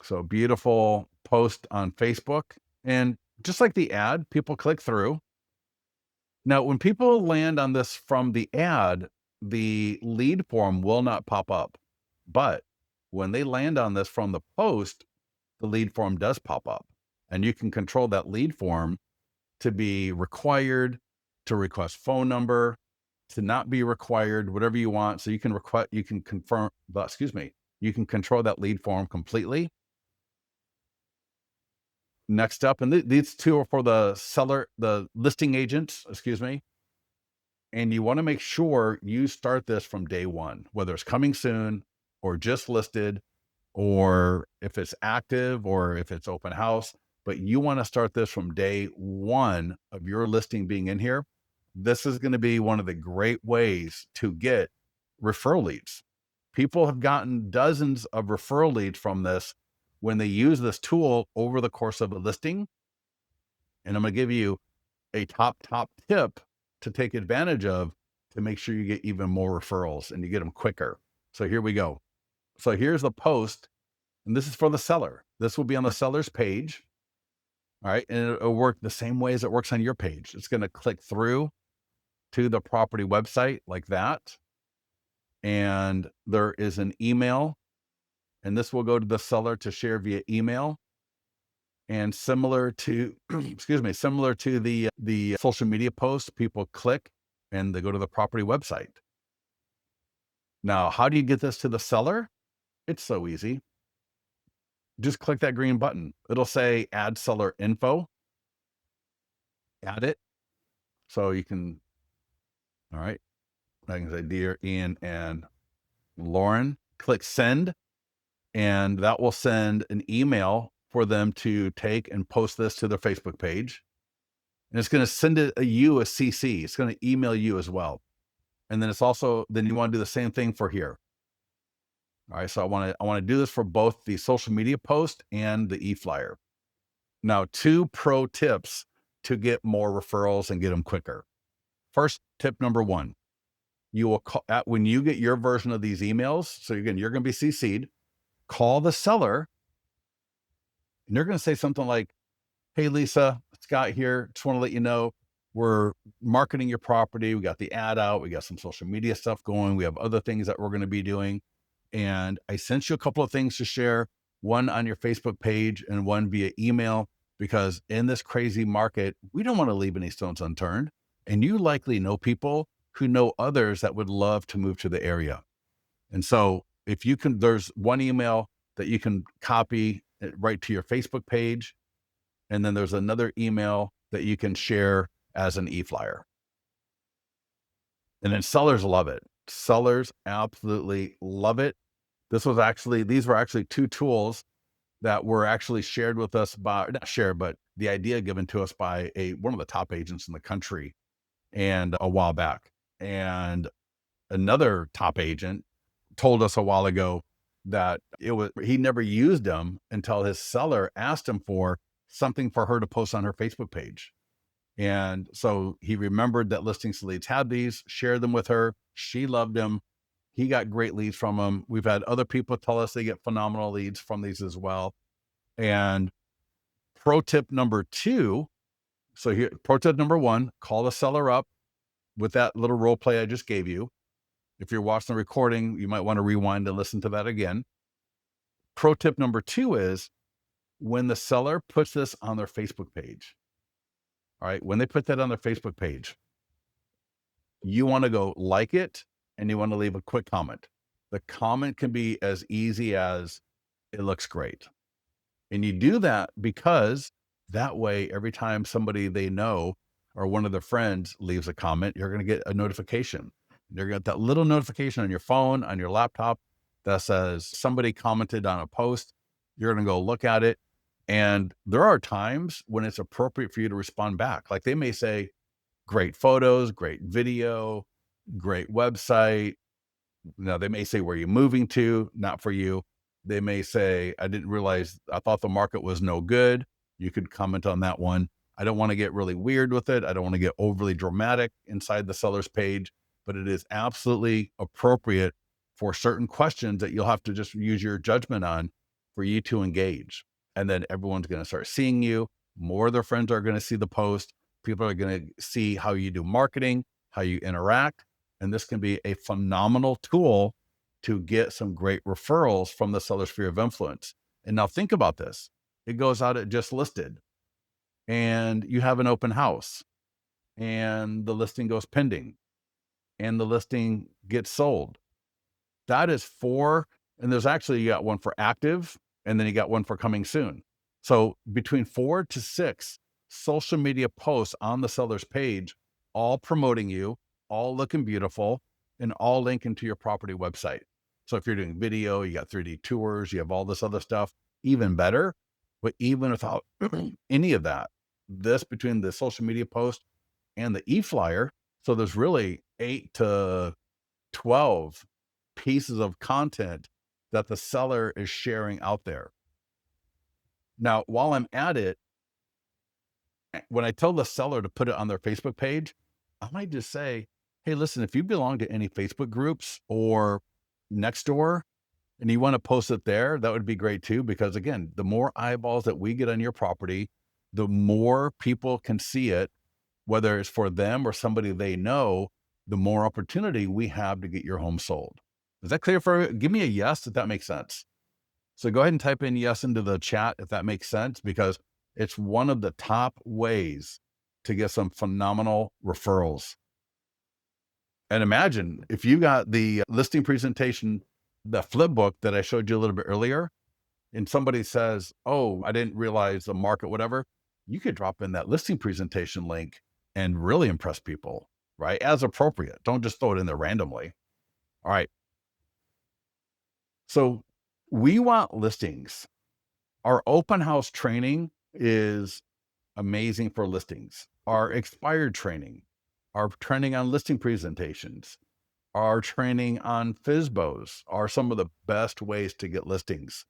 So beautiful post on Facebook. And just like the ad, people click through. Now, when people land on this from the ad, the lead form will not pop up. But when they land on this from the post, the lead form does pop up, and you can control that lead form to be required, to request phone number, to not be required, whatever you want. So you can request, you can confirm, but excuse me, you can control that lead form completely. Next up, and these two are for the seller, the listing agents, excuse me. And you want to make sure you start this from day one, whether it's coming soon or just listed, or if it's active or if it's open house. But you want to start this from day one of your listing being in here. This is going to be one of the great ways to get referral leads. People have gotten dozens of referral leads from this when they use this tool over the course of a listing. And I'm going to give you a top tip to take advantage of to make sure you get even more referrals and you get them quicker. So here we go. So here's the post, and this is for the seller. This will be on the seller's page. All right. And it'll work the same way as it works on your page. It's going to click through to the property website like that. And there is an email, and this will go to the seller to share via email. And similar to, excuse me, similar to the social media post, people click and they go to the property website. Now, how do you get this to the seller? It's so easy. Just click that green button. It'll say add seller info. Add it. So you can, all right, I can say, dear Ian and Lauren, click send, and that will send an email for them to take and post this to their Facebook page. And it's going to send it you a CC. It's going to email you as well. And then it's also, then you want to do the same thing for here. All right. So I want to do this for both the social media post and the e-flyer. Now, 2 pro tips to get more referrals and get them quicker. First, tip number 1, you will call when you get your version of these emails. So again, you're going to be CC'd, call the seller, and they're going to say something like, hey, Lisa, Scott here. Just want to let you know we're marketing your property. We got the ad out. We got some social media stuff going. We have other things that we're going to be doing. And I sent you a couple of things to share, one on your Facebook page and one via email, because in this crazy market, we don't want to leave any stones unturned. And you likely know people who know others that would love to move to the area. And so if you can, there's one email that you can copy right to your Facebook page. And then there's another email that you can share as an e-flyer. And then sellers love it. Sellers absolutely love it. These were actually 2 tools that were actually shared with us by, not shared, but the idea given to us by one of the top agents in the country and a while back. And another top agent told us a while ago that he never used them until his seller asked him for something for her to post on her Facebook page. And so he remembered that Listings to Leads had these, shared them with her. She loved them. He got great leads from them. We've had other people tell us they get phenomenal leads from these as well. And pro tip number 2. So here, pro tip number 1, call the seller up with that little role play I just gave you. If you're watching the recording, you might want to rewind and listen to that again. Pro tip number 2 is when the seller puts this on their Facebook page. All right. When they put that on their Facebook page, you want to go like it and you want to leave a quick comment. The comment can be as easy as it looks great. And you do that because that way, every time somebody they know or one of their friends leaves a comment, you're going to get a notification. You're going to get that little notification on your phone, on your laptop that says somebody commented on a post. You're going to go look at it. And there are times when it's appropriate for you to respond back. Like they may say, great photos, great video, great website. Now they may say, where are you moving to? Not for you. They may say, I didn't realize, I thought the market was no good. You could comment on that one. I don't want to get really weird with it. I don't want to get overly dramatic inside the seller's page, but it is absolutely appropriate for certain questions that you'll have to just use your judgment on for you to engage. And then everyone's going to start seeing you. More of their friends are going to see the post. People are going to see how you do marketing, how you interact. And this can be a phenomenal tool to get some great referrals from the seller sphere of influence. And now think about this. It goes out at just listed and you have an open house and the listing goes pending and the listing gets sold. That is four. And there's actually, you got one for active and then you got one for coming soon. So between 4 to 6 social media posts on the seller's page, all promoting you, all looking beautiful, and all linking to your property website. So if you're doing video, you got 3D tours, you have all this other stuff, even better. But even without any of that, this between the social media post and the e-flyer, so there's really 8 to 12 pieces of content that the seller is sharing out there. Now, while I'm at it, when I tell the seller to put it on their Facebook page, I might just say, hey, listen, if you belong to any Facebook groups or Nextdoor and you want to post it there, that would be great too. Because again, the more eyeballs that we get on your property, the more people can see it, whether it's for them or somebody they know, the more opportunity we have to get your home sold. Is that clear for you? Give me a yes if that makes sense. So go ahead and type in yes into the chat if that makes sense, because it's one of the top ways to get some phenomenal referrals. And imagine if you got the listing presentation, the flip book that I showed you a little bit earlier, and somebody says, oh, I didn't realize the market, whatever, you could drop in that listing presentation link and really impress people, right? As appropriate. Don't just throw it in there randomly. All right. So we want listings. Our open house training is amazing for listings. Our expired training, our training on listing presentations, our training on FSBOs are some of the best ways to get listings.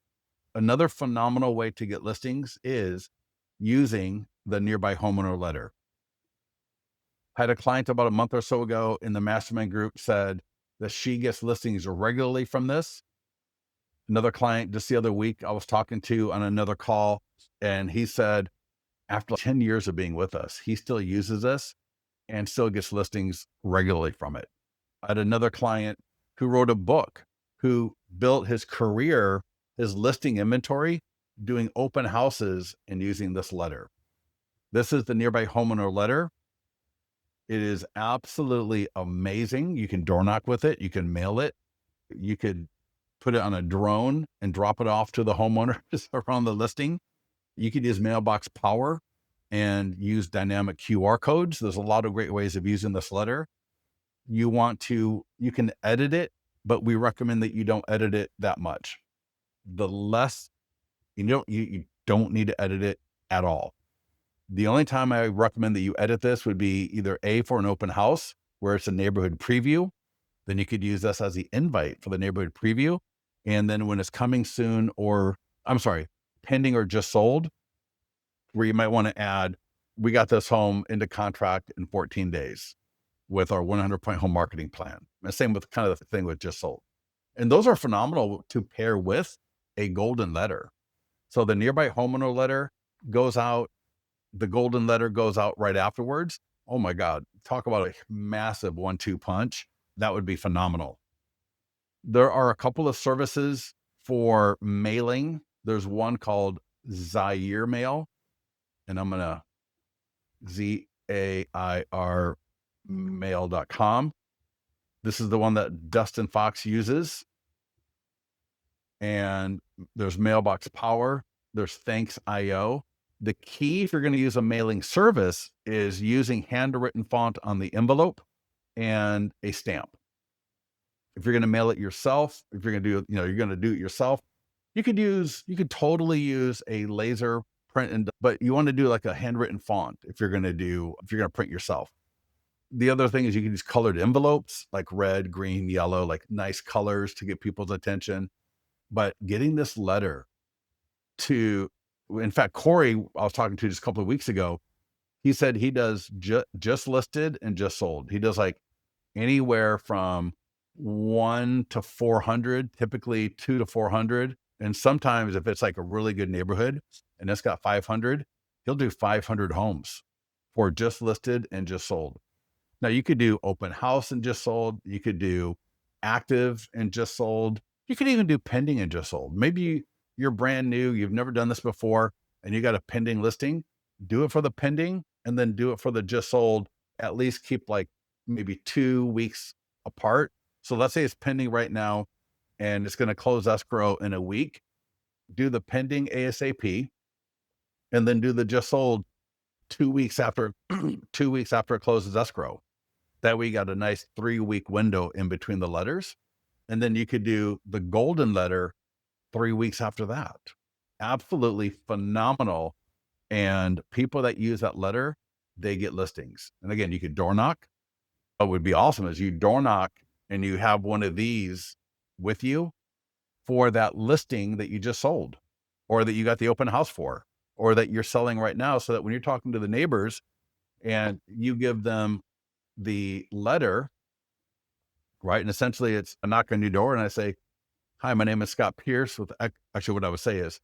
Another phenomenal way to get listings is using the nearby homeowner letter. I had a client about a month or so ago in the mastermind group said that she gets listings regularly from this. Another client just the other week I was talking to on another call, and he said after 10 years of being with us, he still uses this and still gets listings regularly from it. I had another client who wrote a book, who built his career, his listing inventory, doing open houses and using this letter. This is the nearby homeowner letter. It is absolutely amazing. You can door knock with it. You can mail it. You could put it on a drone and drop it off to the homeowners around the listing. You could use mailbox power and use dynamic QR codes. There's a lot of great ways of using this letter. You can edit it, but we recommend that you don't edit it that much. The less, you don't need to edit it at all. The only time I recommend that you edit this would be either A, for an open house where it's a neighborhood preview. Then you could use this as the invite for the neighborhood preview. And then when it's coming soon, or pending or just sold, where you might want to add, we got this home into contract in 14 days with our 100-point home marketing plan. And same with kind of the thing with just sold. And those are phenomenal to pair with a golden letter. So the nearby homeowner letter goes out, the golden letter goes out right afterwards. Oh my God, talk about a massive 1-2 punch. That would be phenomenal. There are a couple of services for mailing. There's one called Zaire Mail, and I'm going to ZAIR mail.com. This is the one that Dustin Fox uses. And there's Mailbox Power. There's Thanks.io. The key, if you're going to use a mailing service, is using handwritten font on the envelope and a stamp. If you're going to mail it yourself, if you're going to do, you're going to do it yourself, you could totally use a laser print, but you want to do like a handwritten font if you're going to print yourself. The other thing is you can use colored envelopes like red, green, yellow, like nice colors to get people's attention. But getting this letter in fact, Corey, I was talking to just a couple of weeks ago, he said he does just listed and just sold. He does like anywhere from 1 to 400, typically 2 to 400. And sometimes if it's like a really good neighborhood and it's got 500, he'll do 500 homes for just listed and just sold. Now you could do open house and just sold. You could do active and just sold. You could even do pending and just sold. Maybe you're brand new, you've never done this before, and you got a pending listing, do it for the pending and then do it for the just sold. At least keep like maybe 2 weeks apart. So let's say it's pending right now and it's going to close escrow in a week. Do the pending ASAP and then do the just sold 2 weeks after 2 weeks after it closes escrow. That way you got a nice 3 week window in between the letters. And then you could do the golden letter 3 weeks after that. Absolutely phenomenal. And people that use that letter, they get listings. And again, you could door knock. What would be awesome is you door knock and you have one of these with you for that listing that you just sold or that you got the open house for or that you're selling right now. So that when you're talking to the neighbors and you give them the letter, right? And essentially it's a knock on your door and I say, hi, my name is Scott Pierce with, actually what I would say is,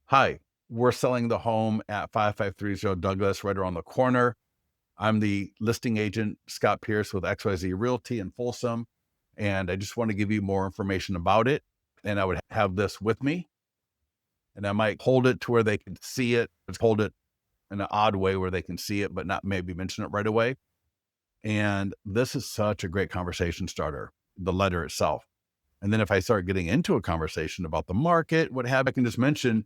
hi, we're selling the home at 5530 Douglas right around the corner. I'm the listing agent, Scott Pierce with XYZ Realty in Folsom. And I just want to give you more information about it. And I would have this with me and I might hold it to where they can see it. Let's hold it in an odd way where they can see it, but not maybe mention it right away. And this is such a great conversation starter, the letter itself. And then if I start getting into a conversation about the market, what have I can just mention,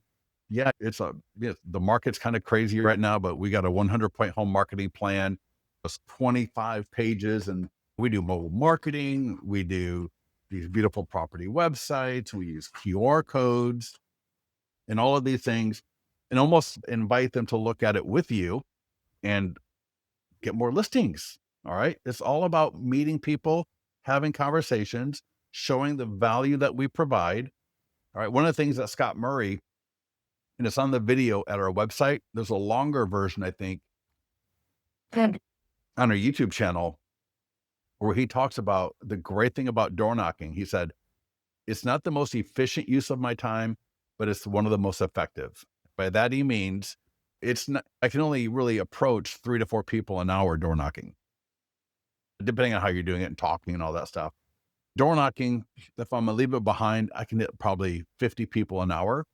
yeah, the market's kind of crazy right now, but we got a 100-point home marketing plan. It's 25 pages and we do mobile marketing. We do these beautiful property websites. We use QR codes and all of these things and almost invite them to look at it with you and get more listings. All right. It's all about meeting people, having conversations, showing the value that we provide. All right. One of the things that Scott Murray, and it's on the video at our website, there's a longer version, I think, on our YouTube channel where he talks about the great thing about door knocking. He said, it's not the most efficient use of my time, but it's one of the most effective. By that, he means it's not, I can only really approach 3 to 4 people an hour door knocking, depending on how you're doing it and talking and all that stuff. Door knocking, if I'm gonna leave it behind, I can hit probably 50 people an hour,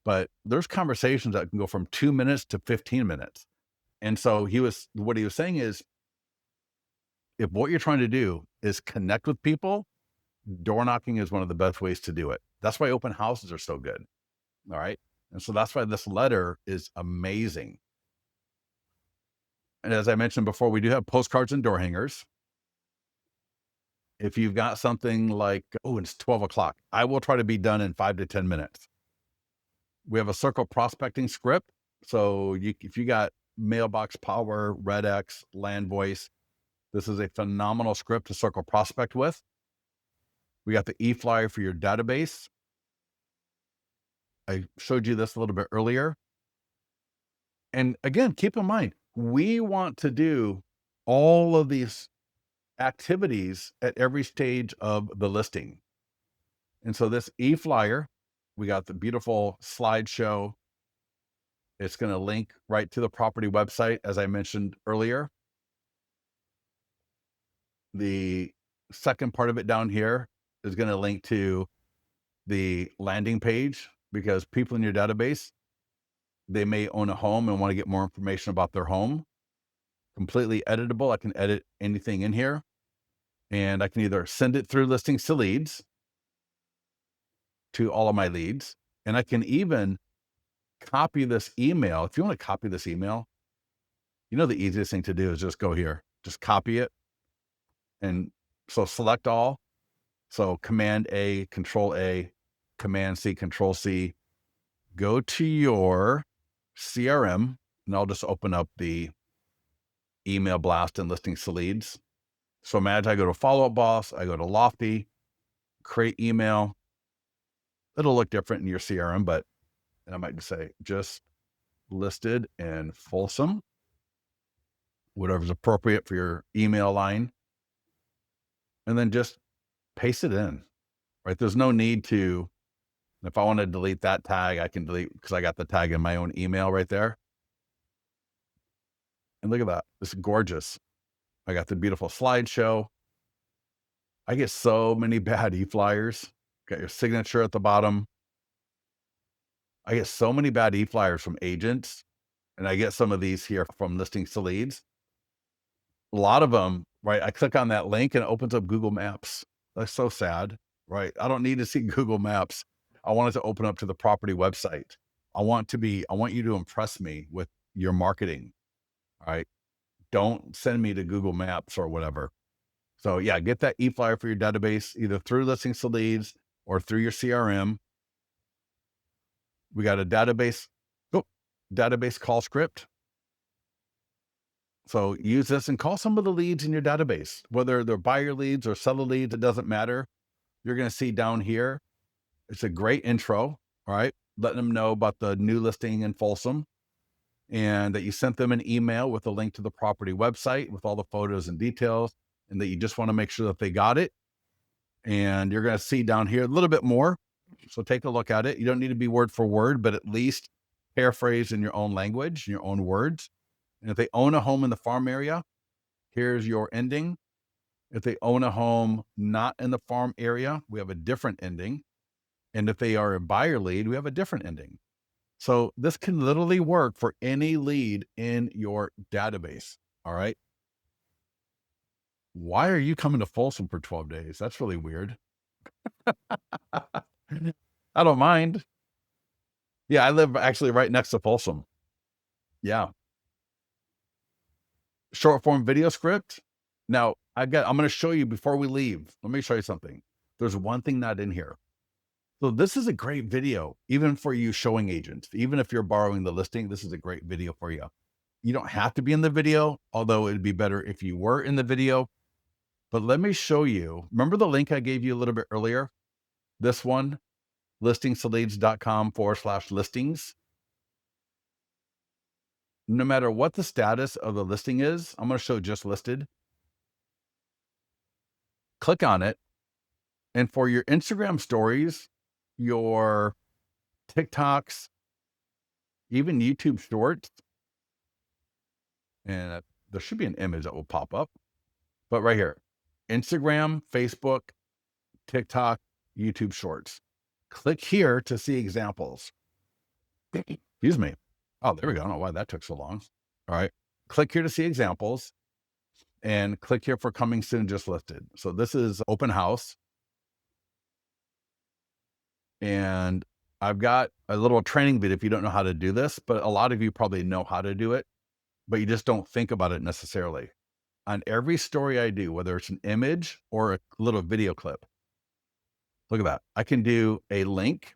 but there's conversations that can go from 2 minutes to 15 minutes. And so what he was saying is, if what you're trying to do is connect with people, door knocking is one of the best ways to do it. That's why open houses are so good. All right. And so that's why this letter is amazing. And as I mentioned before, we do have postcards and door hangers. If you've got something like, oh, it's 12 o'clock, I will try to be done in 5 to 10 minutes. We have a circle prospecting script. So if you got Mailbox Power, RedX, Land Voice, this is a phenomenal script to circle prospect with. We got the e-flyer for your database. I showed you this a little bit earlier. And again, keep in mind, we want to do all of these activities at every stage of the listing. And so this e-flyer, we got the beautiful slideshow. It's going to link right to the property website, as I mentioned earlier. The second part of it down here is going to link to the landing page because people in your database, they may own a home and want to get more information about their home. Completely editable. I can edit anything in here and I can either send it through listings to leads to all of my leads. And I can even copy this email. If you want to copy this email, the easiest thing to do is just go here, just copy it. And so select all. So Command A, Command C, Control C, go to your CRM, and I'll just open up the email blast and listings to leads. So imagine I go to Follow Up Boss, I go to Lofty, create email. It'll look different in your CRM, but I might just say just listed in Folsom, whatever's appropriate for your email line, and then just paste it in, right? There's no need to, if I want to delete that tag, I can delete because I got the tag in my own email right there. And look at that. It's gorgeous. I got the beautiful slideshow. I get so many bad e-flyers. Got your signature at the bottom. I get so many bad e-flyers from agents, and I get some of these here from listings to leads. A lot of them, right? I click on that link and it opens up Google Maps. That's so sad, right? I don't need to see Google Maps. I want it to open up to the property website. I want you to impress me with your marketing. All right. Don't send me to Google Maps or whatever. So yeah, get that e-flyer for your database, either through listings to leads or through your CRM. We got a database call script. So use this and call some of the leads in your database, whether they're buyer leads or seller leads, it doesn't matter. You're going to see down here, it's a great intro, all right? Letting them know about the new listing in Folsom and that you sent them an email with a link to the property website with all the photos and details, and that you just want to make sure that they got it. And you're going to see down here a little bit more. So take a look at it. You don't need to be word for word, but at least paraphrase in your own language, in your own words. And if they own a home in the farm area, here's your ending. If they own a home not in the farm area, we have a different ending. And if they are a buyer lead, we have a different ending. So this can literally work for any lead in your database. All right. Why are you coming to Folsom for 12 days? That's really weird. I don't mind. Yeah, I live actually right next to Folsom. Yeah. Short form video script. Now, I'm going to show you before we leave. Let me show you something. There's one thing not in here. So this is a great video, even for you showing agents. Even if you're borrowing the listing, this is a great video for you. You don't have to be in the video, although it'd be better if you were in the video. But let me show you. Remember the link I gave you a little bit earlier? This one, listingstoleads.com/listings. No matter what the status of the listing is, I'm going to show just listed. Click on it. And for your Instagram stories, your TikToks, even YouTube shorts, and there should be an image that will pop up. But right here, Instagram, Facebook, TikTok, YouTube shorts. Click here to see examples. Excuse me. Oh, there we go. I don't know why that took so long. All right. Click here to see examples and click here for coming soon just listed. So this is open house. And I've got a little training video if you don't know how to do this, but a lot of you probably know how to do it, but you just don't think about it necessarily. On every story I do, whether it's an image or a little video clip, look at that. I can do a link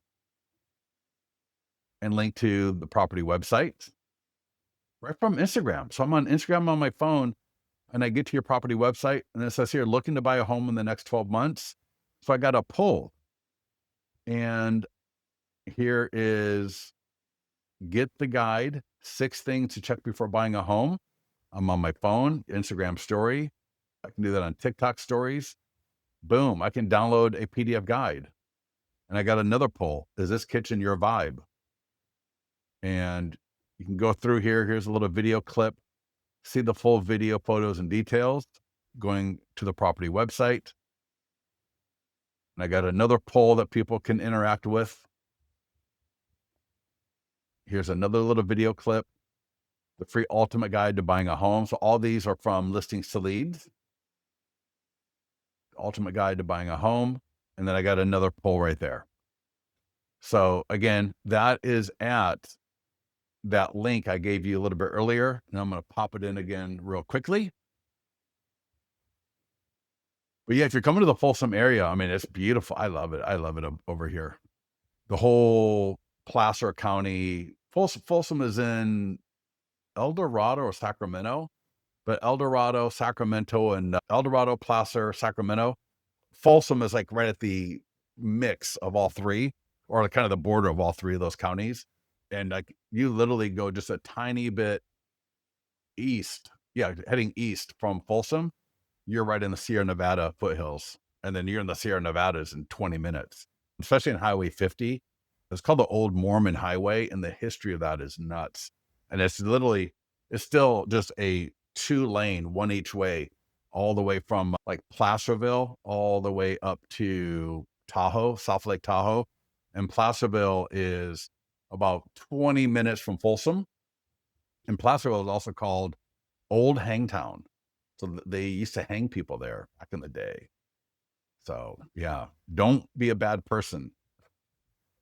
and link to the property website right from Instagram. So I'm on Instagram on my phone and I get to your property website and it says here, looking to buy a home in the next 12 months. So I got a poll and here is get the guide, 6 things to check before buying a home. I'm on my phone, Instagram story. I can do that on TikTok stories. Boom, I can download a PDF guide. And I got another poll. Is this kitchen your vibe? And you can go through here. Here's a little video clip. See the full video, photos, and details going to the property website. And I got another poll that people can interact with. Here's another little video clip. The free ultimate guide to buying a home. So all these are from listings to leads. Ultimate guide to buying a home. And then I got another poll right there. So again, that is at that link I gave you a little bit earlier. And I'm going to pop it in again real quickly. But yeah, if you're coming to the Folsom area, I mean, it's beautiful. I love it. I love it over here. The whole Placer County, Folsom is in El Dorado or Sacramento, but El Dorado, Sacramento, and El Dorado, Placer, Sacramento. Folsom is like right at the mix of all three, or kind of the border of all three of those counties. And like you literally go just a tiny bit east. Yeah, heading east from Folsom, you're right in the Sierra Nevada foothills. And then you're in the Sierra Nevadas in 20 minutes, especially in Highway 50. It's called the Old Mormon Highway, and the history of that is nuts. And it's still just a 2-lane, one each way, all the way from like Placerville, all the way up to Tahoe, South Lake Tahoe. And Placerville is about 20 minutes from Folsom. And Placerville is also called Old Hangtown. So they used to hang people there back in the day. So yeah, don't be a bad person.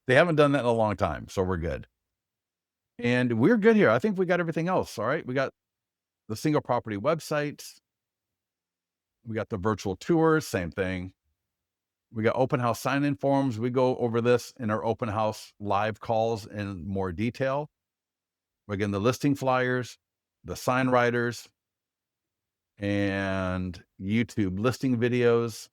They haven't done that in a long time, so we're good. And we're good here. I think we got everything else. All right. We got the single property websites. We got the virtual tours, same thing. We got open house sign-in forms. We go over this in our open house live calls in more detail. Again, the listing flyers, the sign writers, and YouTube listing videos.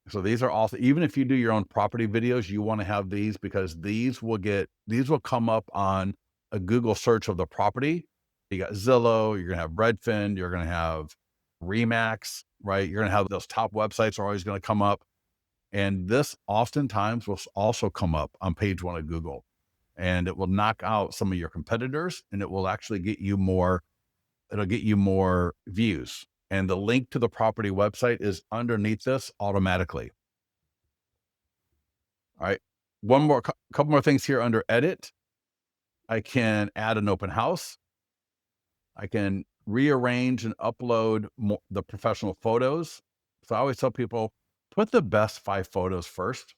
So these are also, even if you do your own property videos, you want to have these because these will come up on a Google search of the property. You got Zillow, you're going to have Redfin, you're going to have Remax, right? You're going to have those top websites are always going to come up. And this oftentimes will also come up on page one of Google, and it will knock out some of your competitors, and it will actually get you more, it'll get you more views. And the link to the property website is underneath this automatically. All right. Couple more things here under edit. I can add an open house. I can rearrange and upload the professional photos. So I always tell people, put the best 5 photos first.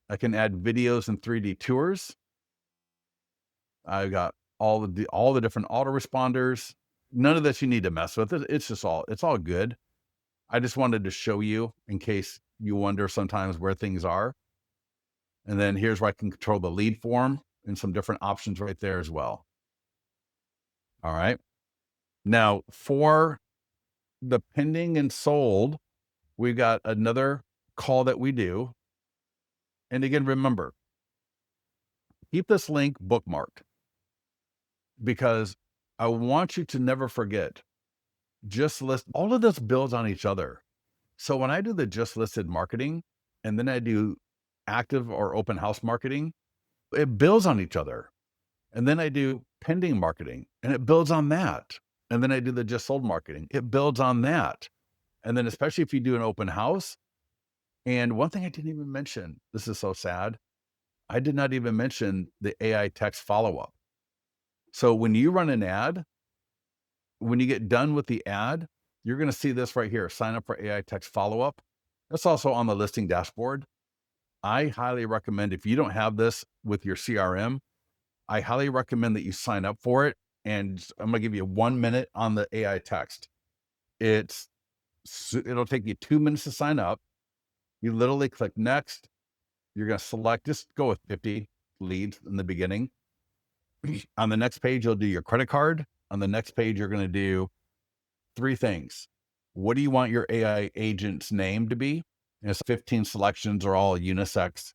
I can add videos and 3D tours. I've got all the different autoresponders. None of this you need to mess with. It's all good. I just wanted to show you in case you wonder sometimes where things are. And then here's where I can control the lead form and some different options right there as well. All right. Now for the pending and sold, we've got another call that we do. And again, remember, keep this link bookmarked because I want you to never forget, just list, all of this builds on each other. So when I do the just listed marketing and then I do active or open house marketing, it builds on each other. And then I do pending marketing and it builds on that. And then I do the just sold marketing. It builds on that. And then especially if you do an open house. And one thing I didn't even mention, this is so sad. I did not even mention the AI text follow-up. So when you run an ad, when you get done with the ad, you're going to see this right here, sign up for AI text follow-up. That's also on the listing dashboard. I highly recommend, if you don't have this with your CRM, I highly recommend that you sign up for it. And I'm going to give you 1 minute on the AI text. It'll take you 2 minutes to sign up. You literally click next. You're going to select, just go with 50 leads in the beginning. On the next page, you'll do your credit card. On the next page, you're going to do 3 things. What do you want your AI agent's name to be? And it's 15 selections are all unisex,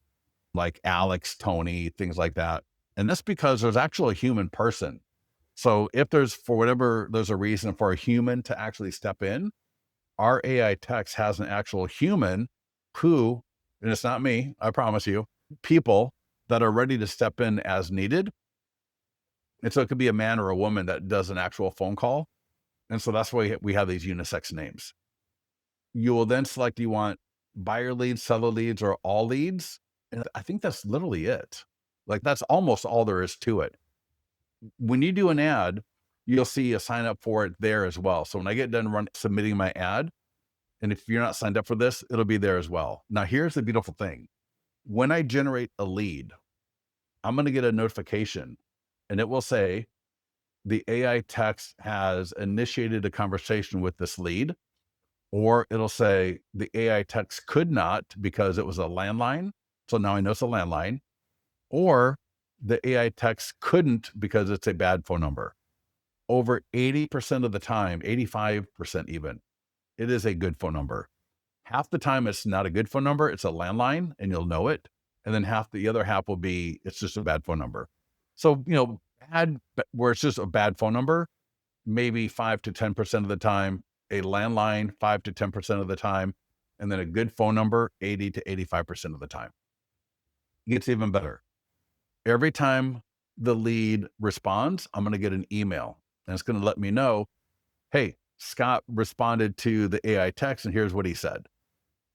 like Alex, Tony, things like that. And that's because there's actually a human person. So if there's a reason for a human to actually step in, our AI text has an actual human who, and it's not me, I promise you, people that are ready to step in as needed. And so it could be a man or a woman that does an actual phone call. And so that's why we have these unisex names. You will then select, do you want buyer leads, seller leads, or all leads? And I think that's literally it. Like that's almost all there is to it. When you do an ad, you'll see a sign up for it there as well. So when I get done submitting my ad, and if you're not signed up for this, it'll be there as well. Now, here's the beautiful thing. When I generate a lead, I'm going to get a notification and it will say the AI text has initiated a conversation with this lead, or it'll say the AI text could not because it was a landline. So now I know it's a landline, or the AI text couldn't because it's a bad phone number. Over 80% of the time, 85% even, it is a good phone number. Half the time it's not a good phone number, it's a landline and you'll know it. And then the other half will be, it's just a bad phone number. So, where it's just a bad phone number, maybe 5 to 10% of the time, a landline 5 to 10% of the time, and then a good phone number 80 to 85% of the time. It gets even better. Every time the lead responds, I'm going to get an email and it's going to let me know, hey, Scott responded to the AI text and here's what he said.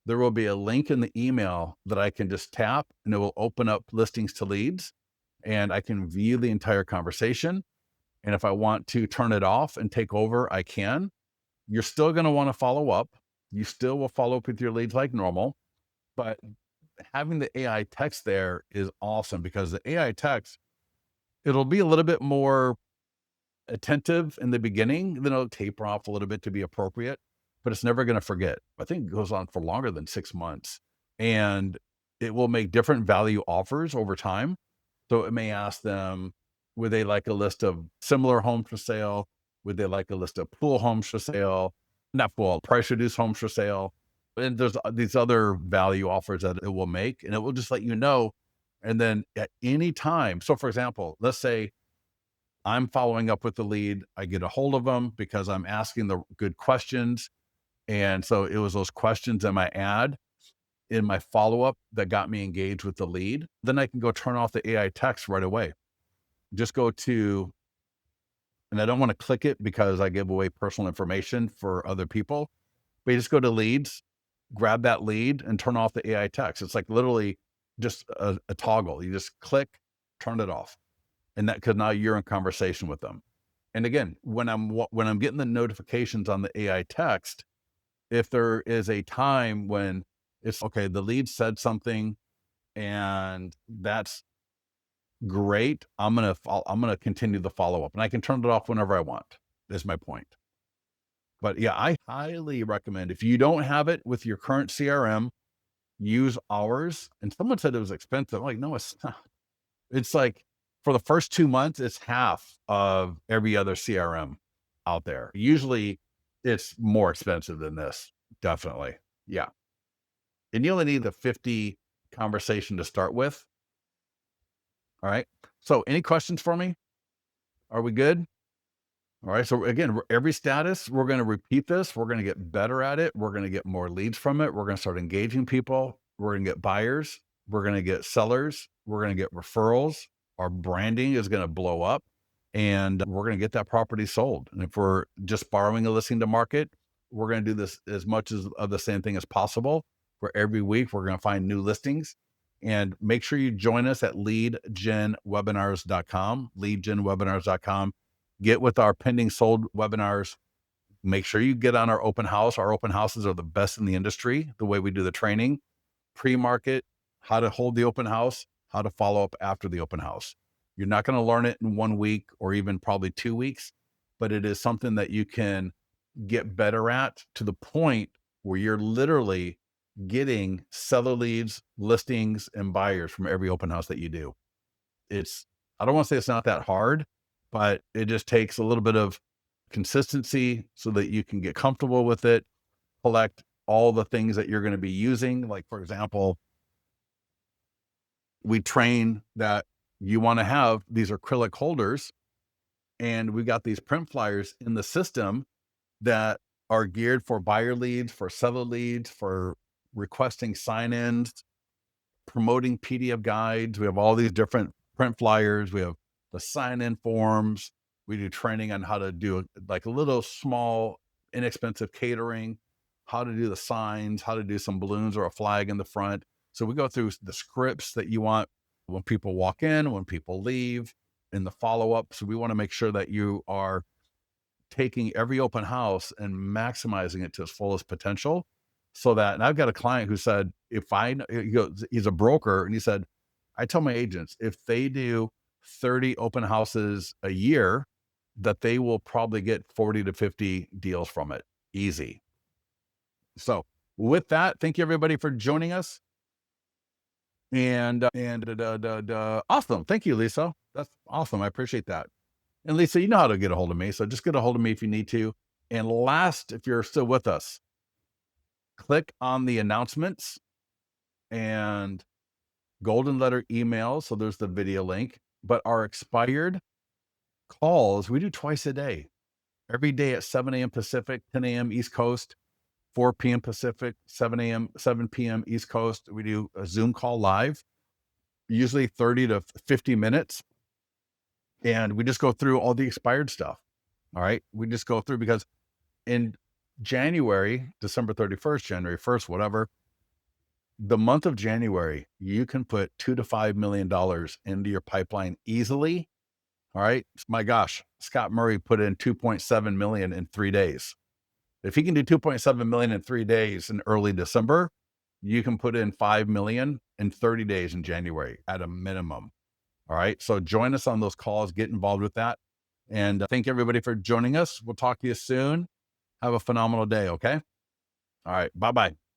there will be a link in the email that I can just tap and it will open up listings to leads and I can view the entire conversation. And if I want to turn it off and take over, I can. You're still going to want to follow up. You still will follow up with your leads like normal, but having the AI text there is awesome because the AI text, it'll be a little bit more attentive in the beginning, then it'll taper off a little bit to be appropriate, but it's never going to forget. I think it goes on for longer than 6 months and it will make different value offers over time. So it may ask them, would they like a list of similar homes for sale? Would they like a list of pool homes for sale? Not pool, price reduced homes for sale. And there's these other value offers that it will make, and it will just let you know. And then at any time, so for example, let's say I'm following up with the lead, I get a hold of them because I'm asking the good questions. And so it was those questions in my ad, in my follow-up that got me engaged with the lead. Then I can go turn off the AI text right away. Just go to, and I don't want to click it because I give away personal information for other people, but you just go to leads, grab that lead and turn off the AI text. It's like literally just a toggle. You just click, turn it off. And that, cause now you're in conversation with them. And again, when I'm getting the notifications on the AI text, if there is a time when it's okay, the lead said something and that's great. I'm going to continue the follow up and I can turn it off whenever I want. Is my point. But yeah, I highly recommend if you don't have it with your current CRM, use ours. And someone said it was expensive. I'm like, no, it's not. It's like for the first 2 months, it's half of every other CRM out there. Usually it's more expensive than this. Definitely. Yeah. And you only need the 50 conversation to start with. All right. So any questions for me? Are we good? All right. So again, every status, we're going to repeat this. We're going to get better at it. We're going to get more leads from it. We're going to start engaging people. We're going to get buyers. We're going to get sellers. We're going to get referrals. Our branding is going to blow up and we're going to get that property sold. And if we're just borrowing a listing to market, we're going to do this as much as of the same thing as possible. For every week, we're going to find new listings. And make sure you join us at leadgenwebinars.com, leadgenwebinars.com. Get with our pending sold webinars. Make sure you get on our open house. Our open houses are the best in the industry, the way we do the training, pre-market, how to hold the open house, how to follow up after the open house. You're not going to learn it in 1 week or even probably 2 weeks, but it is something that you can get better at to the point where you're literally getting seller leads, listings, and buyers from every open house that you do. I don't want to say it's not that hard, but it just takes a little bit of consistency so that you can get comfortable with it, collect all the things that you're going to be using. Like, for example, we train that you want to have these acrylic holders, and we got these print flyers in the system that are geared for buyer leads, for seller leads, for requesting sign-ins, promoting PDF guides. We have all these different print flyers. We have the sign-in forms. We do training on how to do like a little small, inexpensive catering, how to do the signs, how to do some balloons or a flag in the front. So we go through the scripts that you want when people walk in, when people leave, in the follow-up. So we want to make sure that you are taking every open house and maximizing it to its fullest potential. So that, and I've got a client who said, he's a broker, and he said, I tell my agents, if they do 30 open houses a year, that they will probably get 40 to 50 deals from it. Easy. So with that, thank you everybody for joining us. And awesome. Thank you, Lisa. That's awesome. I appreciate that. And Lisa, you know how to get a hold of me. So just get a hold of me if you need to. And last, if you're still with us, click on the announcements and golden letter email. So there's the video link, but our expired calls, we do twice a day, every day at 7 a.m. Pacific, 10 a.m. East Coast, 4 p.m. Pacific, 7 a.m., 7 p.m. East Coast. We do a Zoom call live, usually 30 to 50 minutes. And we just go through all the expired stuff. All right. We just go through because in January, December 31st, January 1st, whatever, the month of January, you can put $2 to $5 million into your pipeline easily. All right. My gosh, Scott Murray put in 2.7 million in 3 days. If he can do 2.7 million in 3 days in early December, you can put in 5 million in 30 days in January at a minimum. All right. So join us on those calls, get involved with that. And thank everybody for joining us. We'll talk to you soon. Have a phenomenal day. Okay. All right. Bye-bye.